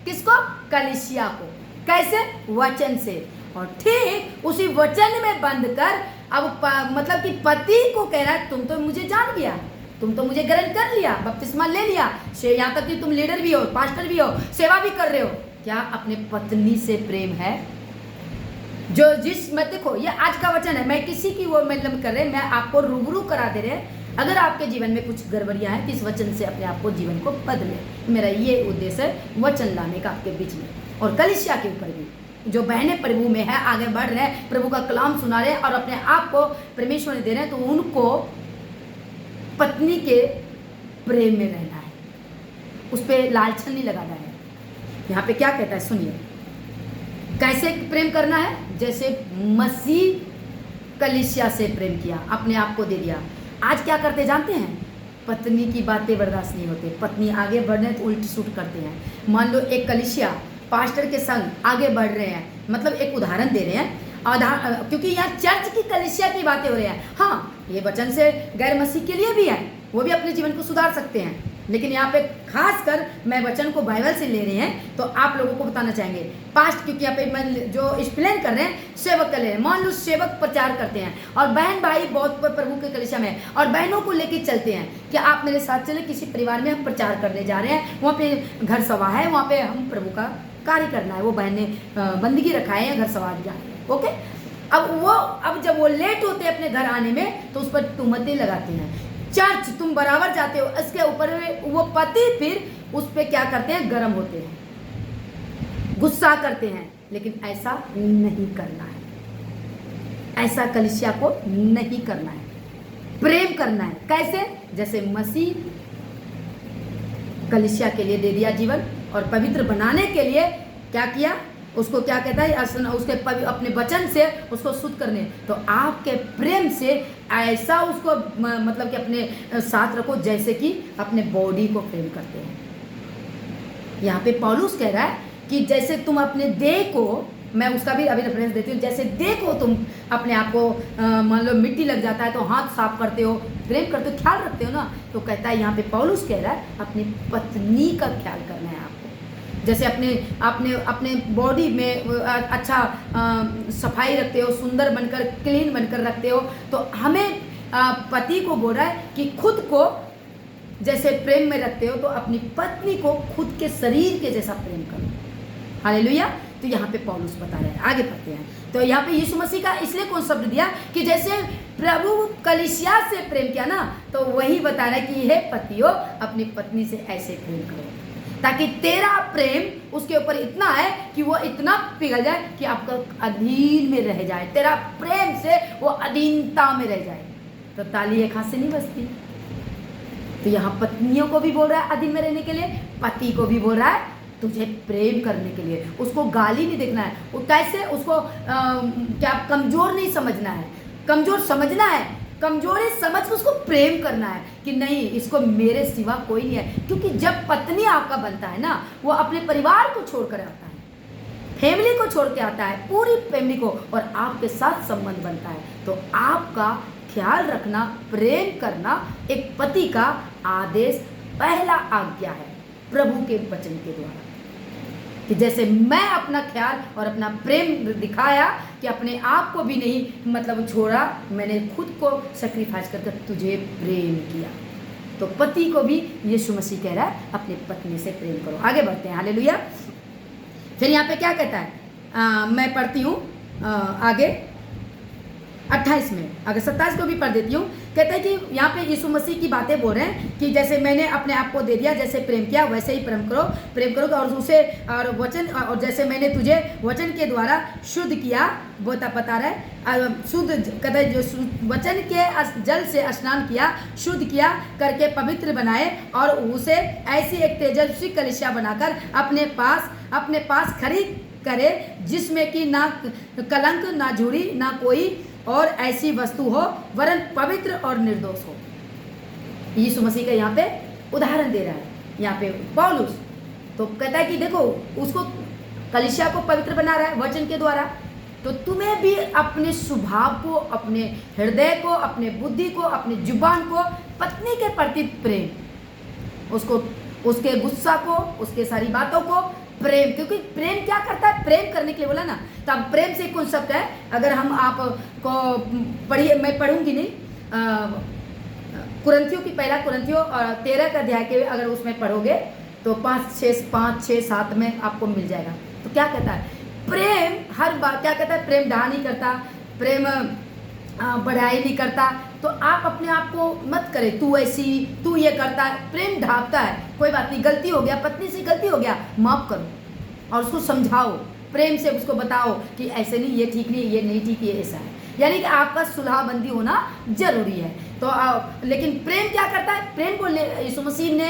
किसको? कलीसिया को। कैसे? वचन से। और ठीक उसी वचन में बंद कर अब मतलब कि पति को कह रहा है, तुम तो मुझे जान लिया, तुम तो मुझे ग्रहण कर लिया, बपतिस्मा ले लिया, यहाँ तक कि तुम लीडर भी हो, पास्टर भी हो, सेवा भी कर रहे हो, क्या अपने पत्नी से प्रेम है? जो जिस मैं देखो ये आज का वचन है, मैं किसी की वो मतलब कर रहे, मैं आपको रूबरू करा दे रहे हैं। अगर आपके जीवन में कुछ गड़बड़ियां हैं, किस वचन से अपने आप को जीवन को बदले, मेरा ये उद्देश्य है वचन लाने का आपके बीच में। और कलीसिया के ऊपर भी जो बहनें प्रभु में है, आगे बढ़ रहे हैं, प्रभु का कलाम सुना रहे हैं और अपने आप को परमेश्वर ने दे रहे हैं, तो उनको पत्नी के प्रेम में रहना है, उस पर लालचन नहीं लगाना है। यहाँ पे क्या कहता है सुनिए, कैसे प्रेम करना है? जैसे मसीह कलीसिया से प्रेम किया, अपने आप को दे दिया। आज क्या करते जानते हैं? पत्नी की बातें बर्दाश्त नहीं होते, पत्नी आगे बढ़ने तो उल्टी सुट करते हैं। मान लो एक कलीसिया पास्टर के संग आगे बढ़ रहे हैं, मतलब एक उदाहरण दे रहे हैं, क्योंकि यहाँ चर्च की कलीसिया की बातें हो रही हैं। हाँ, ये वचन से गैर मसीह के लिए भी है, वो भी अपने जीवन को सुधार सकते हैं, लेकिन यहाँ पे खास कर मैं वचन को बाइबल से ले रहे हैं, तो आप लोगों को बताना चाहेंगे पास्ट, क्योंकि यहाँ पे मैं जो एक्सप्लेन कर रहे हैं सेवक कर ले रहे हैं। मान लो सेवक प्रचार करते हैं और बहन भाई बहुत प्रभु के कलीसिया में और बहनों को लेके चलते हैं कि आप मेरे साथ चले, किसी परिवार में हम प्रचार करने जा रहे हैं, वहाँ पे घर सभा है, वहाँ पे हम प्रभु का कार्य करना है। वो बहन ने बंदगी रखा है या घर सभा जा रहे हैं, ओके। अब जब वो लेट होते हैं अपने घर आने में, तो उस पर तुहमतें लगाते हैं। चर्च तुम बराबर जाते हो, इसके ऊपर वो पति फिर उस पर क्या करते हैं? गर्म होते हैं, गुस्सा करते हैं। लेकिन ऐसा नहीं करना है, ऐसा कलीसिया को नहीं करना है, प्रेम करना है। कैसे? जैसे मसीह कलीसिया के लिए दे दिया जीवन, और पवित्र बनाने के लिए क्या किया? उसको क्या कहता है? उसके अपने वचन से उसको शुद्ध करने। तो आपके प्रेम से ऐसा उसको मतलब कि अपने साथ रखो जैसे कि अपने बॉडी को प्रेम करते हैं। यहाँ पे पौलुस कह रहा है कि जैसे तुम अपने देह को, मैं उसका भी अभी रेफरेंस देती हूँ, जैसे देह को तुम अपने आप को मान लो मिट्टी लग जाता है तो हाथ साफ करते हो, प्रेम करते हो, ख्याल रखते हो ना, तो कहता है यहाँ पे पौलुस कह रहा है अपनी पत्नी का ख्याल करना है आपको। जैसे अपने बॉडी में अच्छा सफाई रखते हो, सुंदर बनकर क्लीन बनकर रखते हो, तो हमें पति को बोल रहा है कि खुद को जैसे प्रेम में रखते हो, तो अपनी पत्नी को खुद के शरीर के जैसा प्रेम करो। हालेलुया। तो यहाँ पे पौलुस बता रहे हैं, आगे पढ़ते हैं। तो यहाँ पे यीशु मसीह का इसलिए कौन शब्द दिया कि जैसे प्रभु कलीसिया से प्रेम किया ना, तो वही बता रहा है कि हे पतियों, अपनी पत्नी से ऐसे प्रेम करो, ताकि तेरा प्रेम उसके ऊपर इतना है कि वो इतना पिघल जाए कि आपका अधीन में रह जाए, तेरा प्रेम से वो अधीनता में रह जाए। तो ताली एक हाथ से नहीं बजती। तो यहाँ पत्नियों को भी बोल रहा है अधीन में रहने के लिए, पति को भी बोल रहा है तुझे प्रेम करने के लिए। उसको गाली नहीं देखना है, वो कैसे उसको क्या कमजोर नहीं समझना है, कमजोर समझना है, कमजोरी समझ के उसको प्रेम करना है कि नहीं, इसको मेरे सिवा कोई नहीं है। क्योंकि जब पत्नी आपका बनता है ना, वो अपने परिवार को छोड़कर आता है, फैमिली को छोड़ के आता है, पूरी फैमिली को, और आपके साथ संबंध बनता है। तो आपका ख्याल रखना, प्रेम करना एक पति का आदेश, पहला आज्ञा है प्रभु के वचन के द्वारा, कि जैसे मैं अपना ख्याल और अपना प्रेम दिखाया कि अपने आप को भी नहीं मतलब छोड़ा, मैंने खुद को सेक्रीफाइस करके तुझे प्रेम किया। तो पति को भी यीशु मसीह कह रहा है अपनी पत्नी से प्रेम करो। आगे बढ़ते हैं, हालेलुया। फिर यहाँ पे क्या कहता है, मैं पढ़ती हूँ आगे 28 में, अगर 27 को भी पढ़ देती हूँ। कहते हैं कि यहाँ पे यीशु मसीह की बातें बोल रहे हैं कि जैसे मैंने अपने आप को दे दिया, जैसे प्रेम किया वैसे ही प्रेम करो और उसे और वचन, और जैसे मैंने तुझे वचन के द्वारा शुद्ध किया, बता रहा है शुद्ध, कहते हैं जो वचन के जल से स्नान किया, शुद्ध किया करके पवित्र बनाए, और उसे ऐसी एक तेजस्वी कलीसिया बनाकर अपने पास खड़ी करे, जिसमें कि ना कलंक, ना झुरी, ना कोई और ऐसी वस्तु हो, वरन पवित्र और निर्दोष हो। यीशु मसीह का यहाँ पे उदाहरण दे रहा है यहाँ पे पौलुस। तो कहता है कि देखो, उसको कलीसिया को पवित्र बना रहा है वचन के द्वारा, तो तुम्हें भी अपने स्वभाव को, अपने हृदय को, अपने बुद्धि को, अपनी जुबान को, पत्नी के प्रति प्रेम, उसको, उसके गुस्सा को, उसके सारी बातों को प्रेम, क्योंकि प्रेम क्या करता है, प्रेम करने के लिए बोला ना। तब प्रेम से कौन शब्द है, अगर हम आपको पढ़िए, मैं पढ़ूंगी नहीं, कुरिन्थियों की, पहला कुरिन्थियों 13 का अध्याय के अगर उसमें पढ़ोगे तो 5-6-7 में आपको मिल जाएगा। तो क्या कहता है, प्रेम हर बार क्या कहता है, प्रेम डहा नहीं करता, प्रेम बढ़ाई नहीं करता। तो आप अपने आप को मत करे तू ऐसी, तू ये करता है। प्रेम ढापता है, कोई बात नहीं, गलती हो गया, पत्नी से गलती हो गया, माफ करो और उसको समझाओ, प्रेम से उसको बताओ कि ऐसे नहीं, ये ठीक नहीं, ये नहीं ठीक, ये ऐसा है। यानी कि आपका सुलहबंदी होना जरूरी है। तो लेकिन प्रेम क्या करता है, प्रेम को यीशु मसीह ने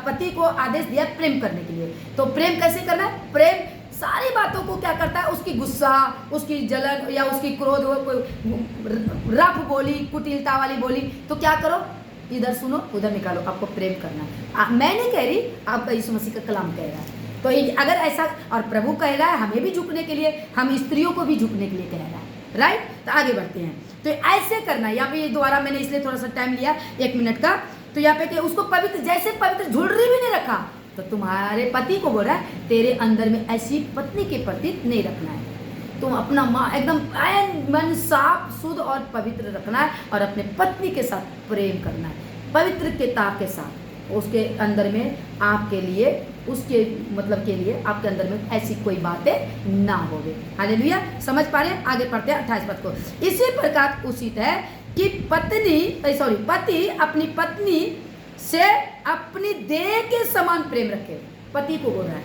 पति को आदेश दिया प्रेम करने के लिए। तो प्रेम कैसे करना है, प्रेम सारी बातों को क्या करता है, उसकी गुस्सा, उसकी जलन या उसकी क्रोध, कोई रफ बोली, कुटिलता वाली बोली, तो क्या करो, इधर सुनो उधर निकालो, आपको प्रेम करना है। मैं नहीं कह रही, आपका यीशु मसीह का कलाम कह रहा है। तो अगर ऐसा, और प्रभु कह रहा है हमें भी झुकने के लिए, हम स्त्रियों को भी झुकने के लिए कह रहा है, राइट। तो आगे बढ़ते हैं। तो ऐसे करना है। यहाँ पे दोबारा मैंने इसलिए थोड़ा सा टाइम लिया 1 मिनट का। तो यहाँ पे कि उसको पवित्र, जैसे पवित्र झुर्री भी नहीं रखा, तो तुम्हारे पति को बोल रहा है तेरे अंदर में ऐसी पत्नी के प्रति नहीं रखना है। तुम अपना एकदम मन साफ शुद्ध और पवित्र रखना है और अपने पत्नी के साथ प्रेम करना है, पवित्रता के साथ। उसके अंदर में आपके लिए, उसके मतलब के लिए आपके अंदर में ऐसी कोई बातें ना होवे। हालेलुया, समझ पा रहे हैं। आगे पढ़ते हैं 28 पद को। इसी प्रकार उचित है कि पति अपनी पत्नी से अपनी देह के समान प्रेम रखे। पति को बोल रहा है,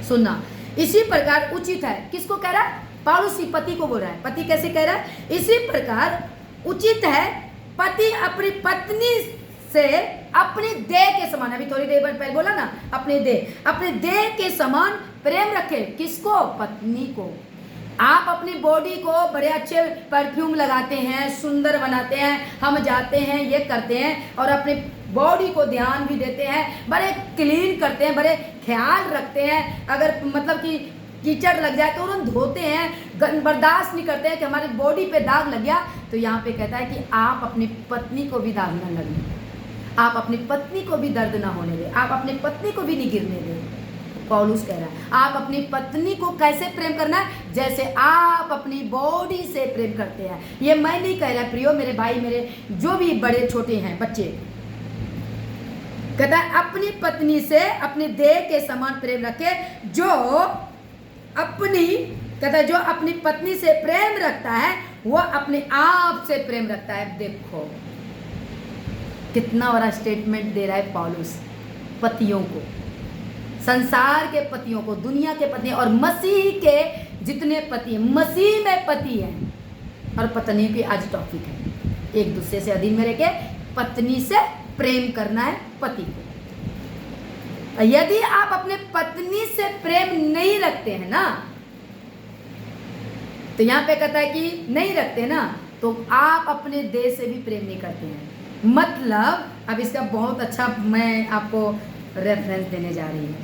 सुनना। इसी प्रकार उचित है, किसको कह रहा है, पौलुस पति को बोल रहा है। पति कैसे कह रहा है, इसी प्रकार उचित है पति अपनी पत्नी से अपनी देह के समान, अभी थोड़ी देर पहले बोला ना, अपने देह के समान प्रेम रखे। किसको, पत्नी को। आप अपनी बॉडी को बड़े अच्छे परफ्यूम लगाते हैं, सुंदर बनाते हैं, हम जाते हैं, ये करते हैं, और अपनी बॉडी को ध्यान भी देते हैं, बड़े क्लीन करते हैं, बड़े ख्याल रखते हैं। अगर मतलब कि कीचड़ लग जाए तो तुरंत धोते हैं, बर्दाश्त नहीं करते हैं कि हमारी बॉडी पे दाग लग गया। तो यहाँ पे कहता है कि आप अपनी पत्नी को भी दाग न लगने, आप अपनी पत्नी को भी दर्द ना होने दें, आप अपनी पत्नी को भी नहीं गिरने दें। पौलुस कह रहा है आप अपनी पत्नी को कैसे प्रेम करना है, जैसे आप अपनी बॉडी से प्रेम करते हैं। ये मैं नहीं कह रहा प्रियो, मेरे भाई, मेरे जो भी बड़े छोटे हैं बच्चे, कहता है अपनी पत्नी से अपनी देह के समान प्रेम रखे। जो अपनी पत्नी से प्रेम रखता है वो अपने आप से प्रेम रखता है। देखो कितना बड़ा स्टेटमेंट दे रहा है पौलुस पतियों को, संसार के पतियों को, दुनिया के पति और मसीह के जितने पति हैं, मसीह में पति हैं और पत्नी की आज टॉपिक है। एक दूसरे से अधीन में रहकर पत्नी से प्रेम करना है पति को। यदि आप अपने पत्नी से प्रेम नहीं रखते हैं ना, तो यहां पे कहता है कि नहीं रखते ना, तो आप अपने देह से भी प्रेम नहीं करते हैं। मतलब अब इसका बहुत अच्छा मैं आपको रेफरेंस देने जा रही हूँ,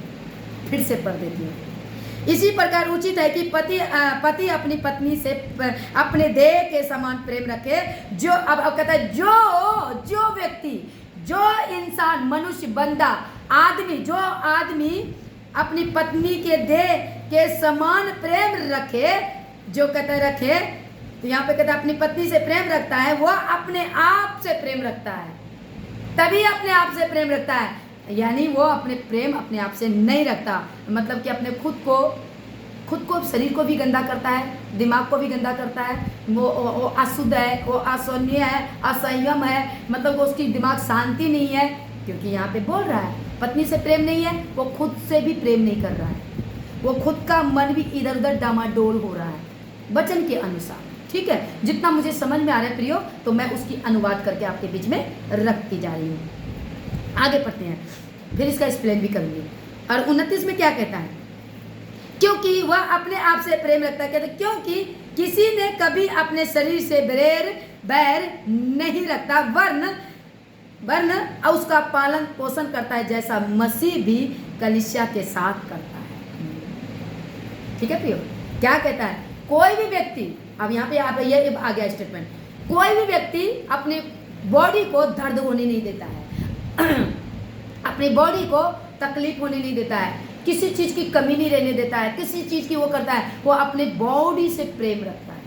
फिर से पढ़ देती हूँ। इसी प्रकार उचित है कि पति अपनी पत्नी से अपने देह के समान प्रेम रखे। जो अब कहता है जो व्यक्ति, जो इंसान, मनुष्य, बंदा, आदमी, जो आदमी अपनी पत्नी के देह के समान प्रेम रखे, जो कहता है रखे, तो यहाँ पे कहता है अपनी पत्नी से प्रेम रखता है, वो अपने आप से प्रेम रखता है, तभी अपने आप से प्रेम रखता है। यानी वो अपने प्रेम अपने आप से नहीं रखता, मतलब कि अपने खुद को शरीर को भी गंदा करता है, दिमाग को भी गंदा करता है। वो अशुद्ध है, वो असौम्य है, असंयम है, मतलब वो उसकी दिमाग शांति नहीं है, क्योंकि यहाँ पे बोल रहा है पत्नी से प्रेम नहीं है, वो खुद से भी प्रेम नहीं कर रहा है, वो खुद का मन भी इधर उधर डामाडोल हो रहा है वचन के अनुसार। ठीक है, जितना मुझे समझ में आ रहा है प्रियो, तो मैं उसकी अनुवाद करके आपके बीच में रखती जा रही हूँ। आगे पढ़ते हैं, फिर इसका एक्सप्लेन भी करूंगी। और 29 में क्या कहता है, क्योंकि वह अपने आप से प्रेम रखता है। कहते क्योंकि किसी ने कभी अपने शरीर से बैर नहीं रखता, वरन उसका पालन पोषण करता है, जैसा मसीह भी कलीसिया के साथ करता है। ठीक है प्रियो, क्या कहता है, कोई भी व्यक्ति, अब यहाँ पे आप ये आ गया स्टेटमेंट, कोई भी व्यक्ति अपनी बॉडी को दर्द होने नहीं देता है, अपनी बॉडी को तकलीफ होने नहीं देता है, किसी चीज की कमी नहीं रहने देता है, किसी चीज की वो करता है, वो अपने बॉडी से प्रेम रखता है।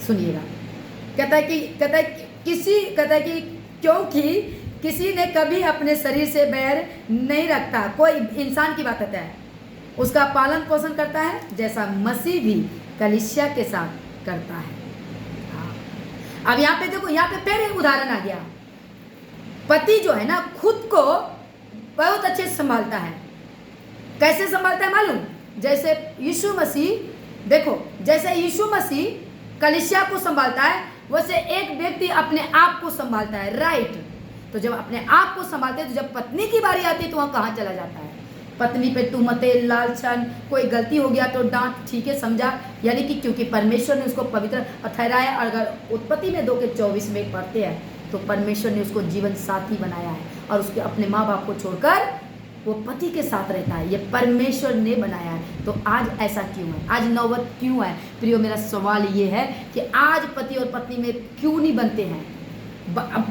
सुनिएगा, कहता है कि क्योंकि किसी ने कभी अपने शरीर से बैर नहीं रखता। कोई इंसान की बात होता है, उसका पालन पोषण करता है जैसा मसीह भी कलीसिया के साथ करता है। हाँ। अब यहाँ पे देखो, यहाँ पे फिर एक उदाहरण आ गया। पति जो है ना खुद को बहुत अच्छे से संभालता है। कैसे संभालता है मालूम? जैसे यीशु मसीह, देखो जैसे यीशु मसीह कलीसिया को संभालता है वैसे एक व्यक्ति अपने आप को संभालता है, राइट। तो जब अपने आप को संभालते हैं तो जब पत्नी की बारी आती है तो वहाँ कहाँ चला जाता है? पत्नी पे तुहमतें, लालचन, कोई गलती हो गया तो डांट, ठीक है समझा, यानी कि क्योंकि परमेश्वर ने उसको पवित्र ठहराया। और अगर उत्पत्ति में 2:24 में पढ़ते हैं तो परमेश्वर ने उसको जीवन साथी बनाया है और उसके अपने माँ बाप को छोड़कर वो पति के साथ रहता है। ये परमेश्वर ने बनाया है। तो आज ऐसा क्यों है? आज नौबत क्यों है? प्रियो, मेरा सवाल ये है कि आज पति और पत्नी में क्यों नहीं बनते हैं?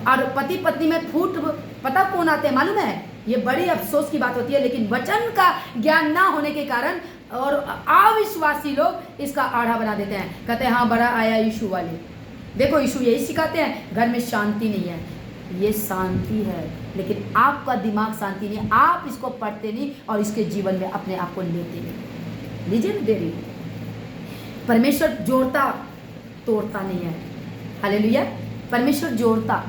और पति पत्नी में फूट पता कौन आते हैं मालूम है? ये बड़ी अफसोस की बात होती है, लेकिन वचन का ज्ञान ना होने के कारण और अविश्वासी लोग इसका आढ़ा बना देते हैं। कहते हैं हाँ बड़ा आया यीशु वाले। देखो यीशु यही सिखाते हैं, घर में शांति नहीं है। ये शांति है, लेकिन आपका दिमाग शांति नहीं है। आप इसको पढ़ते नहीं और इसके जीवन में अपने आप को लेते नहीं। लीजिए ना, दे रही परमेश्वर जोड़ता तोड़ता नहीं है। हालेलुया। परमेश्वर जोड़ता,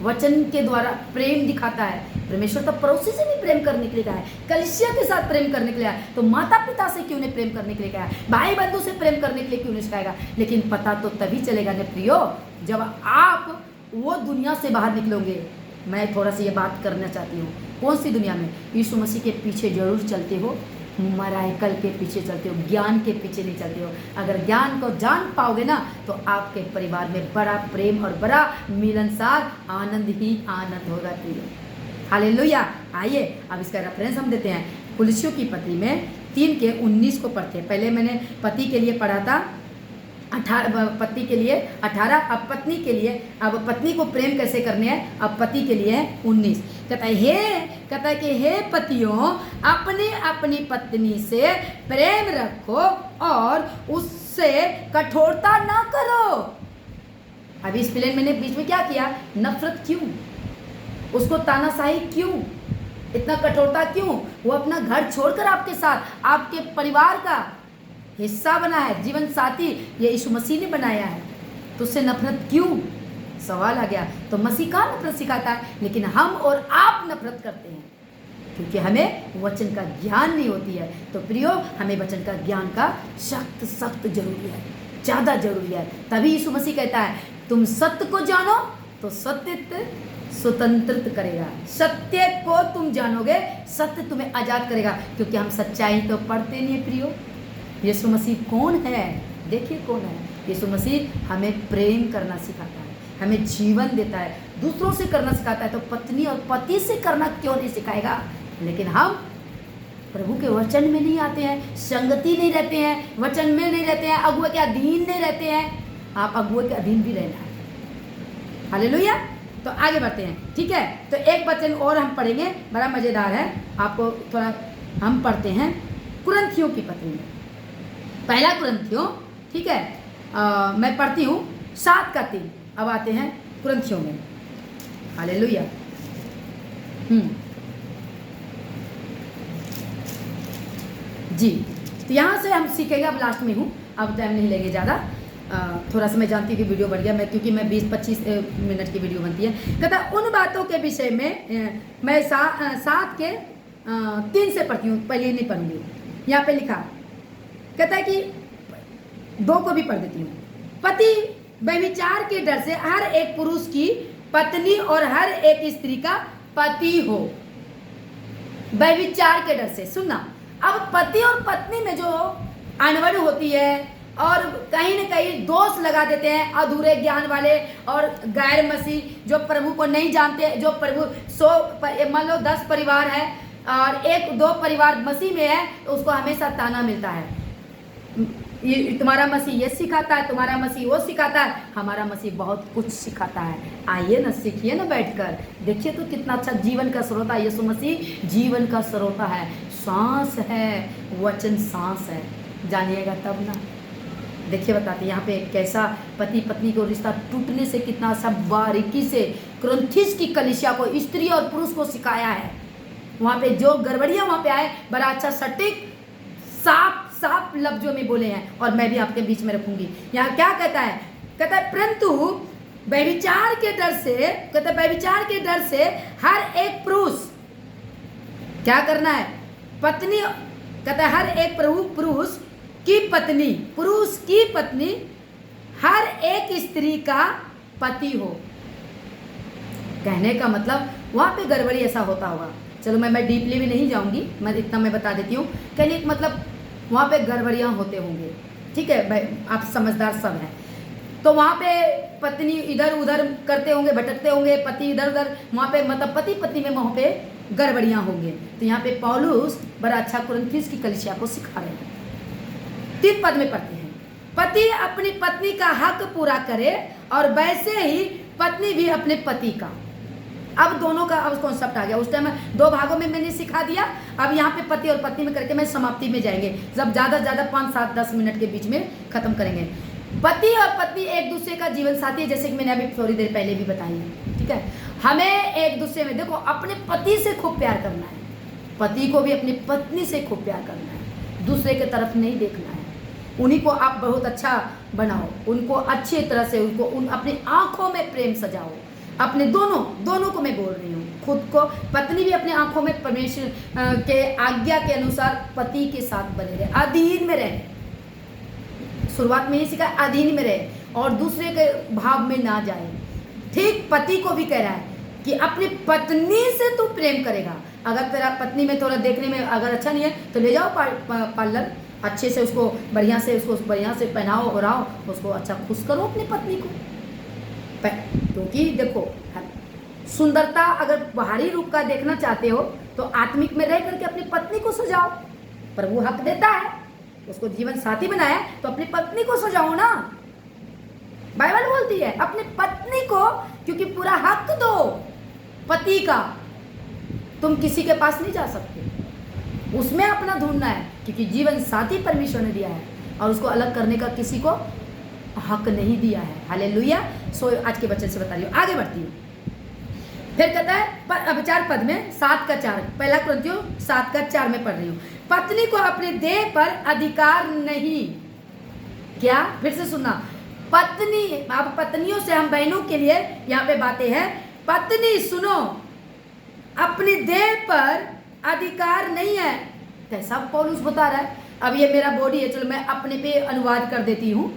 वचन के द्वारा प्रेम दिखाता है। परमेश्वर तो पड़ोसी से भी प्रेम करने के लिए कहा है, कलीसिया के साथ प्रेम करने के लिए है। तो माता पिता से क्यों नहीं प्रेम करने के लिए कहा है? भाई बंधु से प्रेम करने के लिए क्यों नहीं सिखाएगा? लेकिन पता तो तभी चलेगा न प्रियो, जब आप वो दुनिया से बाहर निकलोगे। मैं थोड़ा सा ये बात करना चाहती हूँ। कौन सी दुनिया में? यीशु मसीह के पीछे जरूर चलते हो, मराइकल के पीछे चलते हो, ज्ञान के पीछे नहीं चलते हो। अगर ज्ञान को जान पाओगे ना तो आपके परिवार में बड़ा प्रेम और बड़ा मिलनसार आनंद ही आनंद होगा। हालेलुया। आइए अब इसका रेफरेंस हम देते हैं। कुलसियों की पत्री में 3:19 को पढ़ते हैं। पहले मैंने पति के लिए पढ़ा था 18, पति के लिए 18, अब पत्नी के लिए, अब पत्नी को प्रेम कैसे करने हैं, अब पति के लिए 19। कहता है कि हे पतियों अपनी अपनी पत्नी से प्रेम रखो और उससे कठोरता ना करो। अभी इस प्लेन मैंने बीच में क्या किया? नफरत क्यों? उसको तानाशाही क्यों? इतना कठोरता क्यों? वो अपना घर छोड़कर आपके साथ, आपके परिवार का हिस्सा बना है, जीवन साथी ये यीशु मसीह ने बनाया है, तो उससे नफरत क्यों? सवाल आ गया। तो मसीह का नफरत सिखाता है, लेकिन हम और आप नफरत करते हैं क्योंकि हमें वचन का ज्ञान नहीं होती है। तो प्रियो, हमें वचन का ज्ञान का सख्त जरूरी है, ज़्यादा जरूरी है। तभी यीशु मसीह कहता है तुम सत्य को जानो तो सत्य स्वतंत्र करेगा। सत्य को तुम जानोगे, सत्य तुम्हें आजाद करेगा। क्योंकि हम सच्चाई तो पढ़ते नहीं है प्रियो। यीशु मसीह कौन है? देखिए कौन है। यीशु मसीह हमें प्रेम करना सिखाता है, हमें जीवन देता है, दूसरों से करना सिखाता है। तो पत्नी और पति से करना क्यों नहीं सिखाएगा? लेकिन हम प्रभु के वचन में नहीं आते हैं, संगति नहीं रहते हैं, वचन में नहीं रहते हैं, अगुए के अधीन नहीं रहते हैं। आप अगुए के अधीन भी रहना है। हालेलुया। तो आगे बढ़ते हैं, ठीक है। तो एक वचन और हम पढ़ेंगे, बड़ा मज़ेदार है, आपको थोड़ा हम पढ़ते हैं कुरिन्थियों की पत्री में। पहला कुरिन्थियों, ठीक है। मैं पढ़ती हूँ 7:3। अब आते हैं कुरिन्थियों में। हालेलुया। जी, तो यहाँ से हम सीखेंगे। अब लास्ट में हूँ, अब टाइम नहीं लेंगे ज़्यादा। थोड़ा सा मैं जानती हूँ कि वीडियो बढ़ गया, क्योंकि मैं 20-25 मिनट की वीडियो बनती है। कहता उन बातों के विषय में मैं 7:3 से पढ़ती हूँ, पहले नहीं पढ़ूंगी। यहाँ पे लिखा, कहता है कि 2 को भी पढ़ देती हूँ। पति व्यभिचार के डर से हर एक पुरुष की पत्नी और हर एक स्त्री का पति हो। व्यभिचार के डर से, सुनना। अब पति और पत्नी में जो अनबन होती है और कहीं न कहीं दोष लगा देते हैं अधूरे ज्ञान वाले और गैर मसीह, जो प्रभु को नहीं जानते, जो प्रभु 100 मान लो 10 परिवार है और 1-2 परिवार मसीह में है, तो उसको हमेशा ताना मिलता है, ये तुम्हारा मसीह ये सिखाता है, तुम्हारा मसीह वो सिखाता है। हमारा मसीह बहुत कुछ सिखाता है। आइए ना, सीखिए ना बैठकर, देखिए तो कितना अच्छा जीवन का स्रोता है। यीशु मसीह जीवन का स्रोता है, सांस है, वचन सांस है, जानिएगा तब ना। देखिए बताते यहाँ पे कैसा पति पत्नी को रिश्ता टूटने से कितना सा बारीकी से कुरिन्थियों की कलीसिया को, स्त्री और पुरुष को सिखाया है। वहाँ पे जो गड़बड़ियाँ वहाँ पे आए बड़ा अच्छा सटीक साफ लफ्जों में बोले हैं, और मैं भी आपके बीच में रखूंगी। यहाँ क्या कहता है? कहता है परंतु व्यभिचार के डर से, कहता है व्यभिचार के डर से हर एक पुरुष क्या करना है? पत्नी, कहता है हर एक पुरुष की पत्नी हर एक स्त्री का पति हो। कहने का मतलब वहाँ पे गड़बड़ी ऐसा होता होगा। चलो मैं डीपली भी नहीं जाऊंगी, मैं इतना मैं बता देती हूँ। कहने का मतलब वहाँ पे गड़बड़ियाँ होते होंगे, ठीक है भाई, आप समझदार सब हैं। तो वहाँ पे पत्नी इधर उधर करते होंगे, भटकते होंगे, पति इधर उधर, वहाँ पे मतलब पति पत्नी में वहाँ पे गड़बड़ियाँ होंगे। तो यहाँ पे पौलुस बड़ा अच्छा कुरिन्थियों की कलीसिया को सिखा रहे हैं। 3 पद में पढ़ते हैं, पति अपनी पत्नी का हक पूरा करे और वैसे ही पत्नी भी अपने पति का। अब दोनों का अब कॉन्सेप्ट आ गया। उस टाइम 2 भागों में मैंने सिखा दिया, अब यहाँ पे पति और पत्नी में करके मैं समाप्ति में जाएंगे, जब ज़्यादा से ज़्यादा 5, 7, 10 मिनट के बीच में खत्म करेंगे। पति और पत्नी एक दूसरे का जीवन साथी है, जैसे कि मैंने अभी थोड़ी देर पहले भी बताई है, ठीक है। हमें एक दूसरे में देखो अपने पति से खूब प्यार करना है, पति को भी अपनी पत्नी से खूब प्यार करना है, दूसरे के तरफ नहीं देखना है। उन्हीं को आप बहुत अच्छा बनाओ, उनको अच्छी तरह से उनको अपनी आंखों में प्रेम सजाओ। अपने दोनों को मैं बोल रही हूँ, खुद को, पत्नी भी अपनी आंखों में परमेश्वर के आज्ञा के अनुसार पति के साथ बने रहे, अधीन में रहे। शुरुआत में ही सिखा अधीन में रहे और दूसरे के भाव में ना जाए। ठीक पति को भी कह रहा है कि अपनी पत्नी से तू प्रेम करेगा। अगर तेरा पत्नी में थोड़ा देखने में अगर अच्छा नहीं है तो ले जाओ पार्लर, अच्छे से उसको बढ़िया से पहनाओ ओढ़ाओ, उसको अच्छा खुश करो अपनी पत्नी को। क्योंकि देखो सुंदरता अगर बाहरी रूप का देखना चाहते हो तो आत्मिक में रह करके अपनी पत्नी को सजाओ। प्रभु हक देता है, उसको जीवन साथी बनाया तो अपनी पत्नी को सजाओ ना। बाइबल बोलती है अपनी पत्नी को, क्योंकि पूरा हक दो पति का। तुम किसी के पास नहीं जा सकते, उसमें अपना ढूंढना है, क्योंकि जीवन साथी परमेश्वर ने दिया है और उसको अलग करने का किसी को हक नहीं दिया है। हालेलुया। सो आज के वचन से बता रही हूँ, आगे बढ़ती हूँ। फिर कहता है अब 4 पद में 7 का 4, पहला कुरिन्थियों 7 का 4 में पढ़ रही हूँ। पत्नी को अपने देह पर अधिकार नहीं। क्या? फिर से सुनना, पत्नी, अब पत्नियों से हम बहनों के लिए यहाँ पे बातें हैं। पत्नी सुनो, अपनी देह पर अधिकार नहीं है। कैसा पौलुस बता रहा है? अब ये मेरा बॉडी है, चलो मैं अपने पे अनुवाद कर देती हूँ।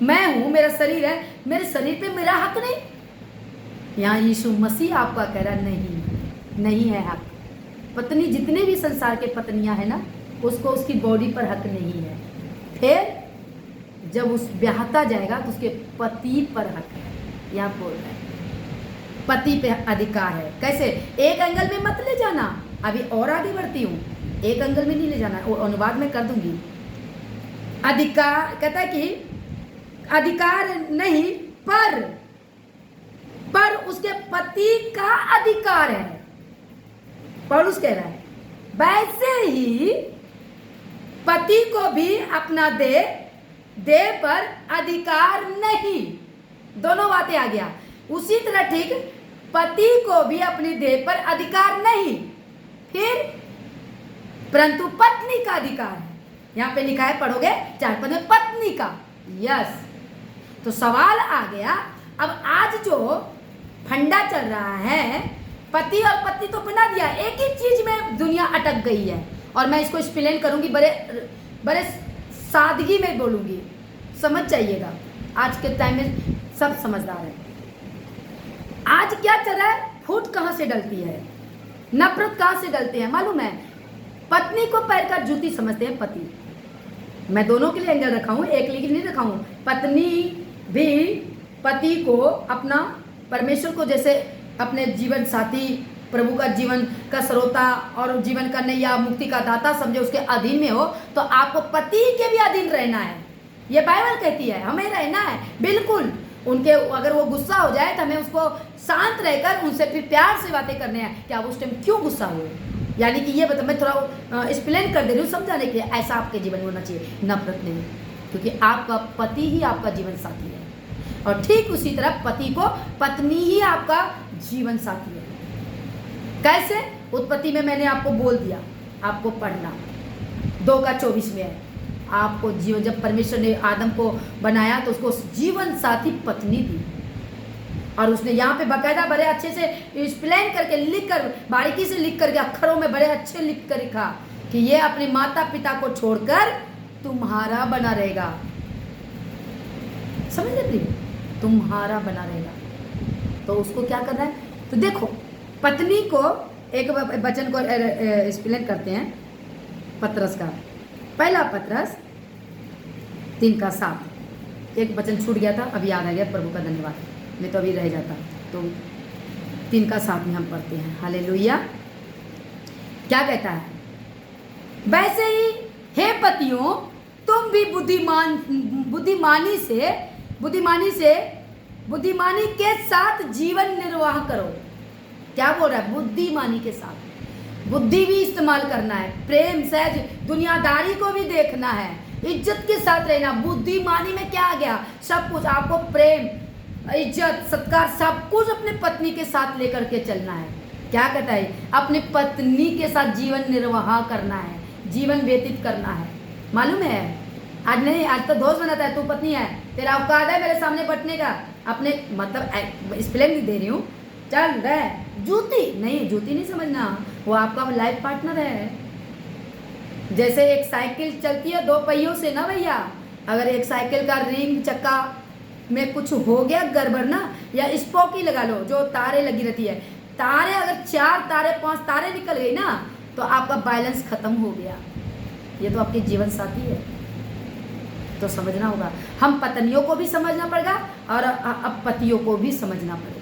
मैं हूँ, मेरा शरीर है, मेरे शरीर पे मेरा हक नहीं। यहाँ यीशु मसीह आपका कह रहा नहीं है हक। पत्नी, जितने भी संसार के पत्नियां हैं ना, उसको उसकी बॉडी पर हक नहीं है। फिर जब उस ब्याहता जाएगा तो उसके पति पर हक है। यहाँ बोल रहा है पति पे अधिकार है। कैसे? एक एंगल में मत ले जाना, अभी और आगे बढ़ती हूँ, एक एंगल में नहीं ले जाना, वो अनुवाद में कर दूंगी। अधिकार कहता है कि अधिकार नहीं, पर उसके पति का अधिकार है। पौलुस कह रहा है वैसे ही पति को भी अपना देह पर अधिकार नहीं। दोनों बातें आ गया। उसी तरह ठीक पति को भी अपनी देह पर अधिकार नहीं, फिर परंतु पत्नी का अधिकार है। यहाँ पे लिखा है, पढ़ोगे 4 पद में, पत्नी का। यस, तो सवाल आ गया। अब आज जो फंडा चल रहा है, पति और पत्नी तो बना दिया, एक ही चीज में दुनिया अटक गई है। और मैं इसको एक्सप्लेन करूंगी, बड़े सादगी में बोलूंगी, समझ जाइएगा। आज के टाइम में सब समझदार है। आज क्या चल रहा है? फूट कहाँ से डलती है, नफरत कहाँ से डलती है मालूम है? पत्नी को पैर का जूती समझते हैं पति। मैं दोनों के लिए एंगल रखा हूँ, एक लिए नहीं रखा हूँ। पत्नी भी पति को अपना, परमेश्वर को जैसे अपने जीवन साथी, प्रभु का जीवन का स्रोता और जीवन का नैया, मुक्ति का दाता समझे, उसके अधीन में हो, तो आपको पति के भी अधीन रहना है। ये बाइबल कहती है, हमें रहना है बिल्कुल। उनके अगर वो गुस्सा हो जाए तो हमें उसको शांत रहकर उनसे फिर प्यार से बातें करने हैं कि आप उस टाइम क्यों गुस्सा हुए। यानी कि ये बता, मैं थोड़ा एक्सप्लेन कर दे रही हूँ समझाने के लिए। ऐसा आपके जीवन में होना चाहिए, नफरत नहीं। क्योंकि आपका पति ही आपका जीवन साथी है, और ठीक उसी तरह पति को पत्नी ही आपका जीवन साथी है। कैसे? उत्पत्ति में मैंने आपको बोल दिया, आपको पढ़ना 2:24 में है। आपको जीवन, जब परमेश्वर ने आदम को बनाया तो उसको जीवन साथी पत्नी दी, और उसने यहाँ पे बाकायदा बड़े अच्छे से एक्सप्लेन करके लिख कर, बारीकी से लिख करके अक्षरों में बड़े अच्छे लिख कर लिखा कि ये अपने माता पिता को छोड़कर तुम्हारा बना रहेगा। समझ रहे प्रिय? तुम्हारा बना रहेगा। तो उसको क्या करना है? तो देखो, पत्नी को एक वचन को एक्सप्लेन करते हैं पत्रस का, पहला पत्रस 3:7। एक वचन छूट गया था, अभी याद आ गया, प्रभु का धन्यवाद, नहीं तो अभी रह जाता। तो 3:7 में हम पढ़ते हैं। हालेलुया। क्या कहता है? वैसे ही हे पतियों, तुम भी बुद्धिमानी के साथ जीवन निर्वाह करो। क्या बोल रहा है? बुद्धिमानी के साथ। बुद्धि भी इस्तेमाल करना है, प्रेम, सहज, दुनियादारी को भी देखना है, इज्जत के साथ रहना। बुद्धिमानी में क्या आ गया? सब कुछ। आपको प्रेम, इज्जत, सत्कार, सब कुछ अपने पत्नी के साथ लेकर के चलना है। क्या कहता है? अपनी पत्नी के साथ जीवन निर्वाह करना है, जीवन व्यतीत करना है। मालूम है? आज नहीं, आज तो दोस्त बनाता है, तू पत्नी है, तेरा औकात है मेरे सामने बटने का। अपने मतलब एक्सप्लेन नहीं दे रही हूँ, चल रहे जूती नहीं, जूती नहीं समझना, वो आपका लाइफ पार्टनर है। जैसे एक साइकिल चलती है 2 पहियों से ना भैया, अगर एक साइकिल का रिंग चक्का में कुछ हो गया गड़बड़ ना, या स्पोकी लगा लो जो तारे लगी रहती है, तारे अगर 4 तारे 5 तारे निकल गई ना तो आपका बैलेंस खत्म हो गया। ये तो आपके जीवन साथी है, तो समझना होगा। हम पत्नियों को भी समझना पड़ेगा और अब पतियों को भी समझना पड़ेगा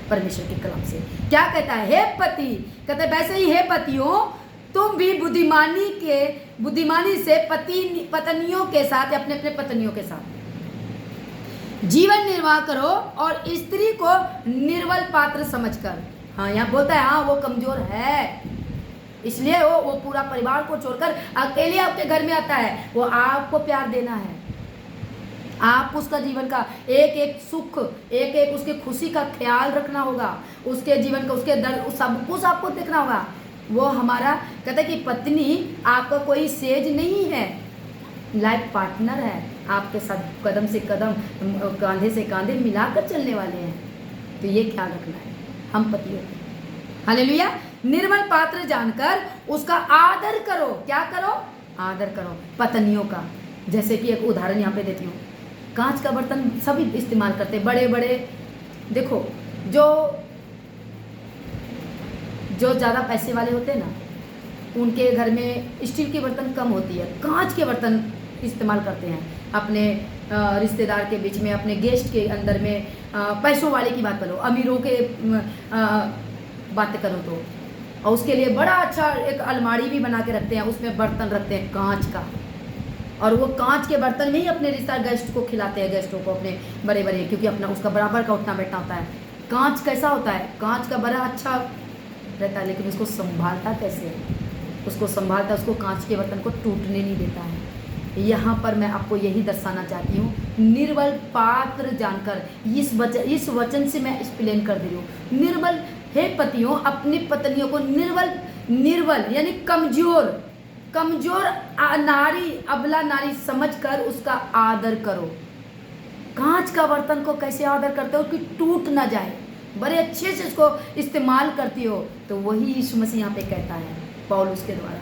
परमेश्वर के कलाम से। क्या कहता है? हे पति, कहते वैसे ही हे पतियों, तुम भी बुद्धिमानी से पत्नियों के साथ, अपने अपने पत्नियों के साथ जीवन निर्वाह करो, और स्त्री को निर्बल पात्र समझकर। हाँ, यहाँ बोलता है, हाँ वो कमजोर है, इसलिए वो पूरा परिवार को छोड़कर अकेले आपके घर में आता है। वो आपको प्यार देना है, आप उसका जीवन का एक एक सुख, एक एक उसके खुशी का ख्याल रखना होगा, उसके जीवन का, उसके दर्द, सब कुछ आपको देखना होगा। वो हमारा कहता है कि पत्नी आपका कोई सेज नहीं है, लाइफ पार्टनर है, आपके साथ कदम से कदम, कांधे से कांधे मिलाकर चलने वाले हैं। तो ये ख्याल रखना है हम पतियों को। हालेलुया। निर्मल पात्र जानकर उसका आदर करो। क्या करो? आदर करो पत्नियों का। जैसे कि एक उदाहरण यहाँ पे देती हूँ, कांच का बर्तन सभी इस्तेमाल करते हैं, बड़े बड़े। देखो, जो ज़्यादा पैसे वाले होते हैं ना, उनके घर में स्टील के बर्तन कम होती है, कांच के बर्तन इस्तेमाल करते हैं अपने रिश्तेदार के बीच में, अपने गेस्ट के अंदर में। पैसों वाले की बात करो, अमीरों के बात करो तो, और उसके लिए बड़ा अच्छा एक अलमारी भी बना के रखते हैं, उसमें बर्तन रखते हैं कांच का, और वो कांच के बर्तन में ही अपने रिश्तेदार गेस्ट को खिलाते हैं, गेस्टों को अपने बड़े बड़े, क्योंकि अपना उसका बराबर का उठना बैठना होता है। कांच कैसा होता है? कांच का बड़ा अच्छा रहता है, लेकिन उसको संभालता कैसे है? उसको संभालता, उसको कांच के बर्तन को टूटने नहीं देता है। यहाँ पर मैं आपको यही दर्शाना चाहती हूँ, निर्बल पात्र जानकर। इस वचन से मैं एक्सप्लेन कर दे रही हूँ। निर्बल, हे पतियों, अपनी पत्नियों को निर्बल यानी कमजोर नारी, अबला नारी समझकर उसका आदर करो। कांच का बर्तन को कैसे आदर करते हो कि टूट ना जाए, बड़े अच्छे से उसको इस्तेमाल करती हो। तो वही यीशु मसीह यहाँ पे कहता है पौलुस के द्वारा,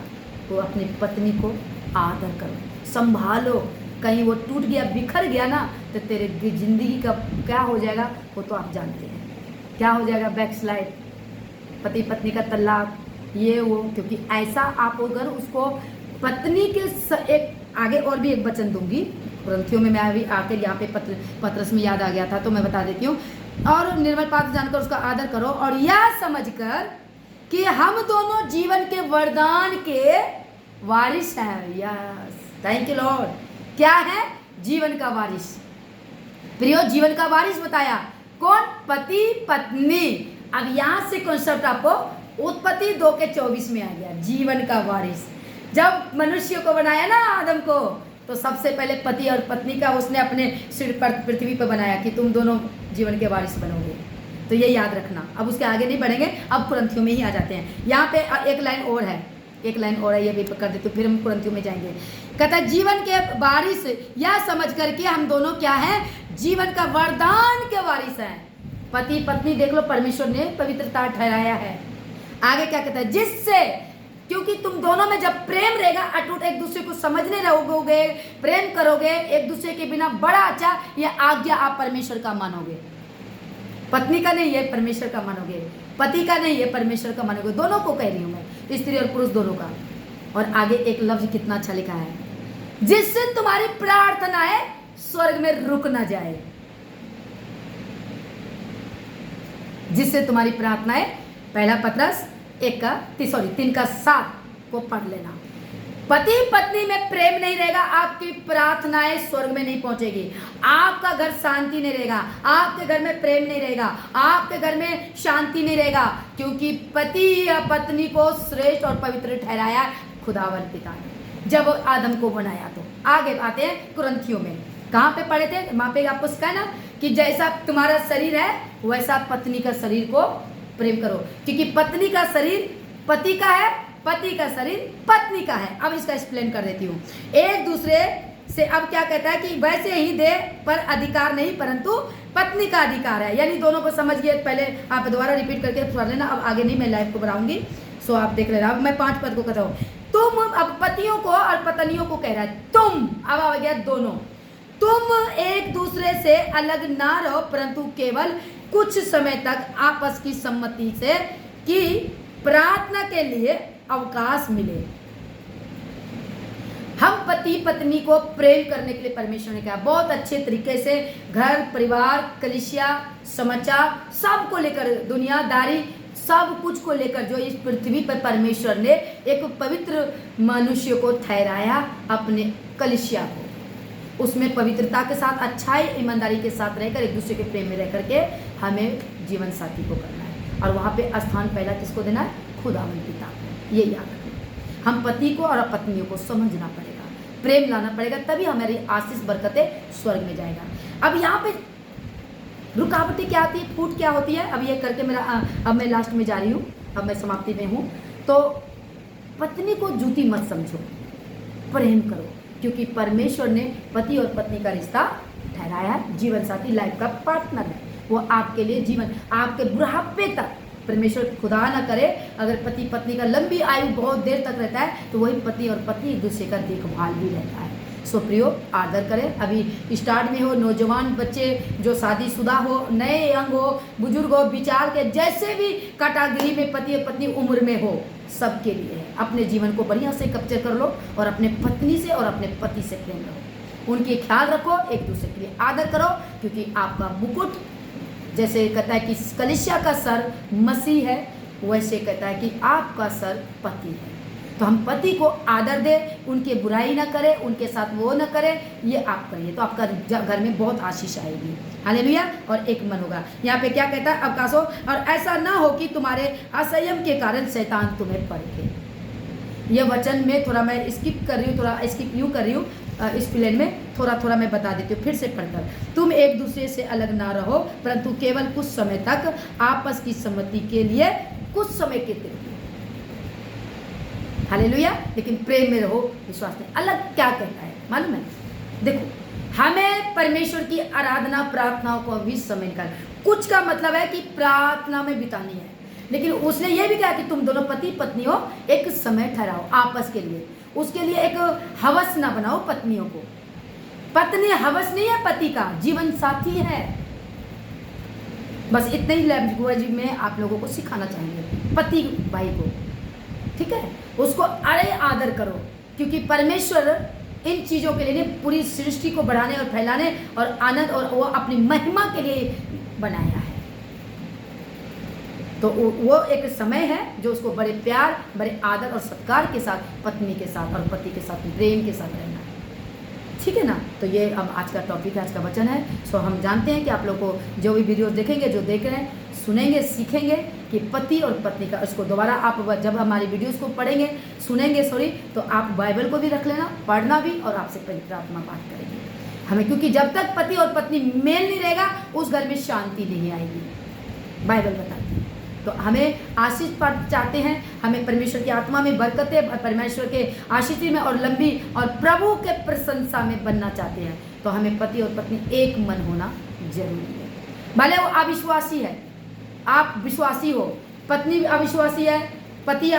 तो अपनी पत्नी को आदर करो, संभालो। कहीं वो टूट गया, बिखर गया ना, तो तेरे जिंदगी का क्या हो जाएगा वो तो आप जानते हैं। क्या हो जाएगा? बैकस्लाइड, पति पत्नी का तलाक, ये वो। क्योंकि ऐसा आप अगर उसको पत्नी के एक आगे और भी एक वचन दूंगी ग्रंथियों में, मैं अभी आकर यहाँ पे पत्रस में याद आ गया था तो मैं बता देती हूँ। और निर्मल पात्र जानकर उसका आदर करो, और यह समझकर कि हम दोनों जीवन के वरदान के वारिस हैं। Yes, thank you Lord. क्या है? जीवन का वारिस। प्रियो, जीवन का वारिस बताया कौन? पति पत्नी। अब यहाँ से कॉन्सेप्ट आपको उत्पत्ति 2:24 में आ गया, जीवन का वारिस। जब मनुष्य को बनाया ना आदम को, तो सबसे पहले पति और पत्नी का उसने अपने सिर पर पृथ्वी पर बनाया कि तुम दोनों जीवन के वारिस बनोगे। तो ये याद रखना। अब उसके आगे नहीं बढ़ेंगे, अब कुरिन्थियों में ही आ जाते हैं। यहाँ पे एक लाइन और है, ये भी कर दे तो फिर हम कुरिन्थियों में जाएंगे। कहता है जीवन के वारिस यह समझ करके हम दोनों क्या हैं, जीवन का वरदान के वारिस हैं। पति पत्नी देख लो, परमेश्वर ने पवित्रता ठहराया है। आगे क्या कहता है, जिससे क्योंकि तुम दोनों में जब प्रेम रहेगा अटूट, एक दूसरे को समझने रहोगे, प्रेम करोगे एक दूसरे के बिना, बड़ा अच्छा यह आज्ञा आप परमेश्वर का मानोगे। पत्नी का नहीं, ये परमेश्वर का मानोगे। पति का नहीं, ये परमेश्वर का मानोगे। दोनों को कह रही हूं मैं, स्त्री और पुरुष दोनों का। और आगे एक लफ्ज कितना अच्छा लिखा है, जिससे तुम्हारी प्रार्थनाएं स्वर्ग में रुक ना जाए। जिससे तुम्हारी प्रार्थनाएं, पहला पत्रस 3:7 को पढ़ लेना। पति पत्नी में प्रेम नहीं रहेगा, आपकी प्रार्थनाएं स्वर्ग में नहीं पहुंचेगी। आपका घर शांति नहीं रहेगा, आपके घर में प्रेम नहीं रहेगा, आपके घर में शांति नहीं रहेगा, क्योंकि पति या पत्नी को श्रेष्ठ और पवित्र ठहराया खुदावन पिता ने जब आदम को बनाया। तो आगे आते हैं कुरिन्थियों में, कहाँ पे पढ़े थे, वहां पे आपको सिखाया ना कि जैसा तुम्हारा शरीर है वैसा पत्नी का शरीर को प्रेम करो, क्योंकि पत्नी का शरीर पति का है, पति का शरीर पत्नी का है। अब इसका एक्सप्लेन कर देती हूँ। एक दूसरे से अब क्या कहता है कि वैसे ही देह पर अधिकार नहीं परंतु पत्नी का अधिकार है, यानी दोनों को समझ गए। पहले आप दोबारा रिपीट करके पढ़ लेना, अब आगे नहीं मैं लाइव को बढ़ाऊंगी, सो आप देख लेना। अब मैं 5 पद को कहता हूँ, तुम अब पतियों को और पत्नियों को कह रहा है, तुम अब आ गया दोनों, तुम एक दूसरे से अलग ना रहो परंतु केवल कुछ समय तक आपस की सम्मति से कि प्रार्थना के लिए अवकाश मिले। हम पति पत्नी को प्रेम करने के लिए परमेश्वर ने कहा, बहुत अच्छे तरीके से घर परिवार कलीसिया समाचार सबको लेकर, दुनियादारी सब कुछ को लेकर जो इस पृथ्वी पर परमेश्वर ने एक पवित्र मनुष्य को ठहराया, अपने कलीसिया को, उसमें पवित्रता के साथ, अच्छाई ईमानदारी के साथ रहकर, एक दूसरे के प्रेम में रह करके हमें जीवन साथी को करना है। और वहाँ पे स्थान पहला किसको देना है, खुदावन पिता को। ये याद रखना। हम पति को और पत्नियों को समझना पड़ेगा, प्रेम लाना पड़ेगा, तभी हमारी आशीष बरकतें स्वर्ग में जाएगा। अब यहाँ पे रुकावटें क्या आती है, फूट क्या होती है, अब ये करके मेरा अब मैं लास्ट में जा रही हूँ, अब मैं समाप्ति में हूँ। तो पत्नी को जूती मत समझो, प्रेम करो, क्योंकि परमेश्वर ने पति और पत्नी का रिश्ता ठहराया है, जीवन साथी लाइफ का पार्टनर है। वो आपके लिए जीवन, आपके बुढ़ापे तक, परमेश्वर खुदा ना करे अगर पति पत्नी का लंबी आयु बहुत देर तक रहता है, तो वही पति और पत्नी एक दूसरे का देखभाल भी रहता है। सो प्रियो, आदर करें। अभी स्टार्ट में हो, नौजवान बच्चे जो शादीशुदा हो, नए यंग हो, बुजुर्ग हो, विचार के जैसे भी कैटेगरी में पति और पत्नी उम्र में हो, सबके लिए है। अपने जीवन को बढ़िया से कैप्चर कर लो और अपने पत्नी से और अपने पति से प्रेम रहो, उनके ख्याल रखो, एक दूसरे के लिए आदर करो, क्योंकि आपका मुकुट, जैसे कहता है कि कलीसिया का सर मसीह है, वैसे कहता है कि आपका सर पति है। तो हम पति को आदर दें, उनकी बुराई ना करें, उनके साथ वो ना करें, ये आप करिए, तो आपका घर में बहुत आशीष आएगी। हालेलुया। और एक मन होगा। यहाँ पे क्या कहता है, अवकाश हो, और ऐसा ना हो कि तुम्हारे असंयम के कारण शैतान तुम्हें परखे। ये वचन में थोड़ा मैं स्किप कर रही हूँ, थोड़ा स्किप यूँ कर रही हूँ, इस प्लेन में थोड़ा मैं बता देती हूँ फिर से पढ़कर। तुम एक दूसरे से अलग ना रहो परंतु केवल कुछ समय तक आपस की सम्मति के लिए, कुछ समय के लिए, हालेलुया, लेकिन प्रेम में रहो, विश्वास में। अलग क्या कहता है मालूम है, देखो, हमें परमेश्वर की आराधना प्रार्थनाओं को भी समय निकाल, कुछ का मतलब है कि प्रार्थना में बितानी है, लेकिन उसने ये भी कहा कि तुम दोनों पति पत्नी हो, एक समय ठहराओ आपस के लिए, उसके लिए एक हवस ना बनाओ पत्नियों को। पत्नी हवस नहीं है, पति का जीवन साथी है। बस इतने ही लैंग्वेज में आप लोगों को सिखाना चाहेंगे पति भाई को, ठीक है, उसको अरे आदर करो, क्योंकि परमेश्वर इन चीज़ों के लिए पूरी सृष्टि को बढ़ाने और फैलाने और आनंद और वो अपनी महिमा के लिए बनाया है। तो वो एक समय है जो उसको बड़े प्यार, बड़े आदर और सत्कार के साथ पत्नी के साथ और पति के साथ प्रेम के साथ रहना है, ठीक है ना। तो ये अब आज का टॉपिक है, आज का वचन है। सो हम जानते हैं कि आप लोग को जो भी वीडियोस देखेंगे, जो देख रहे हैं, सुनेंगे, सीखेंगे कि पति और पत्नी का, उसको दोबारा आप जब हमारी वीडियोस को पढ़ेंगे, सुनेंगे तो आप बाइबल को भी रख लेना, पढ़ना भी, और आपसे पवित्र आत्मा बात करेंगे हमें, क्योंकि जब तक पति और पत्नी मेल नहीं रहेगा उस घर में शांति नहीं आएगी, बाइबल बताती है। तो हमें आशीष चाहते हैं, हमें परमेश्वर की आत्मा में बरकतें, परमेश्वर के आशीष में और लंबी और प्रभु के प्रशंसा में बनना चाहते हैं, तो हमें पति और पत्नी एक मन होना जरूरी है। भले वो अविश्वासी है, आप विश्वासी हो, पत्नी अविश्वासी है, पति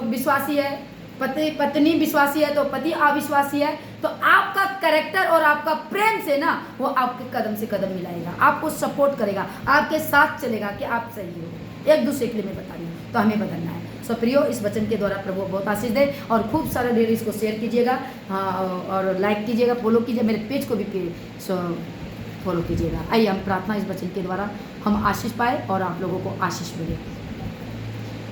विश्वासी है, पत्नी विश्वासी है, तो पति अविश्वासी है, तो आपका कैरेक्टर और आपका प्रेम से ना वो आपके कदम से कदम मिलाएगा, आपको सपोर्ट करेगा, आपके साथ चलेगा कि आप सही हो, एक दूसरे के लिए मैं बता रही हूँ। तो हमें बदलना है। सो प्रियो, इस वचन के द्वारा प्रभु बहुत आशीष दे, और खूब सारा ढेर इसको शेयर कीजिएगा, और लाइक कीजिएगा, फॉलो कीजिए, मेरे पेज को भी फॉलो कीजिएगा। आइए हम प्रार्थना, इस वचन के द्वारा हम आशीष पाए और आप लोगों को आशीष मिले।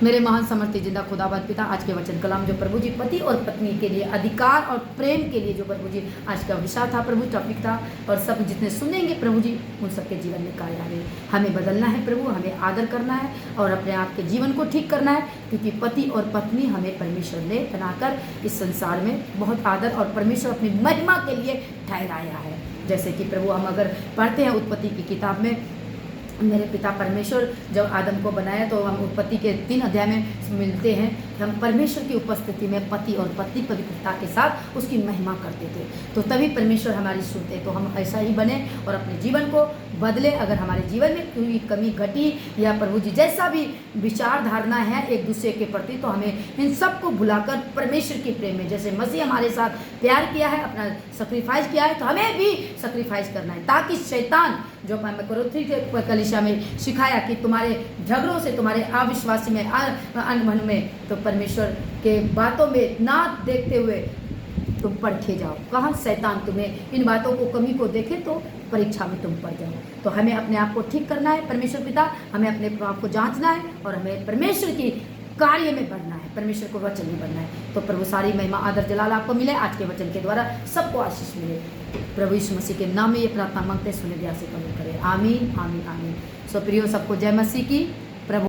मेरे महान समर्थी जिंदा खुदावंद पिता, आज के वचन कलाम जो प्रभु जी पति और पत्नी के लिए अधिकार और प्रेम के लिए जो प्रभु जी आज का विषय था, प्रभु टॉपिक था, और सब जितने सुनेंगे प्रभु जी उन सबके जीवन में कार्य आवे। हमें बदलना है प्रभु, हमें आदर करना है और अपने आप के जीवन को ठीक करना है, क्योंकि पति और पत्नी हमें परमेश्वर ने बनाकर इस संसार में बहुत आदर और परमेश्वर अपनी महिमा के लिए ठहराया है। जैसे कि प्रभु हम अगर पढ़ते हैं उत्पत्ति की किताब में, मेरे पिता परमेश्वर जब आदम को बनाया तो हम उत्पत्ति के 3 अध्याय में मिलते हैं कि हम परमेश्वर की उपस्थिति में पति और पत्नी पवित्रता के साथ उसकी महिमा करते थे। तो तभी परमेश्वर हमारी सुनते। तो हम ऐसा ही बने और अपने जीवन को बदले। अगर हमारे जीवन में कोई कमी घटी या प्रभु जी जैसा भी विचार धारणा है एक दूसरे के प्रति, तो हमें इन सब को भुलाकर परमेश्वर के प्रेम में, जैसे मसीह हमारे साथ प्यार किया है, अपना सेक्रीफाइस किया है, तो हमें भी सेक्रीफाइस करना है, ताकि शैतान जो मैं कोरिन्थी के कलीसिया में सिखाया कि तुम्हारे झगड़ों से, तुम्हारे अविश्वासी में, अनबन में, तो परमेश्वर के बातों में ना देखते हुए तुम परखे जाओ। कहाँ शैतान तुम्हें इन बातों को, कमी को देखे तो परीक्षा में तुम पड़ जाओ। तो हमें अपने आप को ठीक करना है, परमेश्वर पिता, हमें अपने आप को जांचना है और हमें परमेश्वर की कार्य में बढ़ना है, परमेश्वर को वचन में बढ़ना है। तो प्रभु सारी महिमा आदर जलाल आपको मिले, आज के वचन के द्वारा सबको आशीष मिले। प्रभु यीशु मसीह के नाम में ये प्रार्थना मांगते, सुने दिया से कबूल करें। आमीन, आमीन, आमीन। सो प्रियो, सबको जय मसीह की।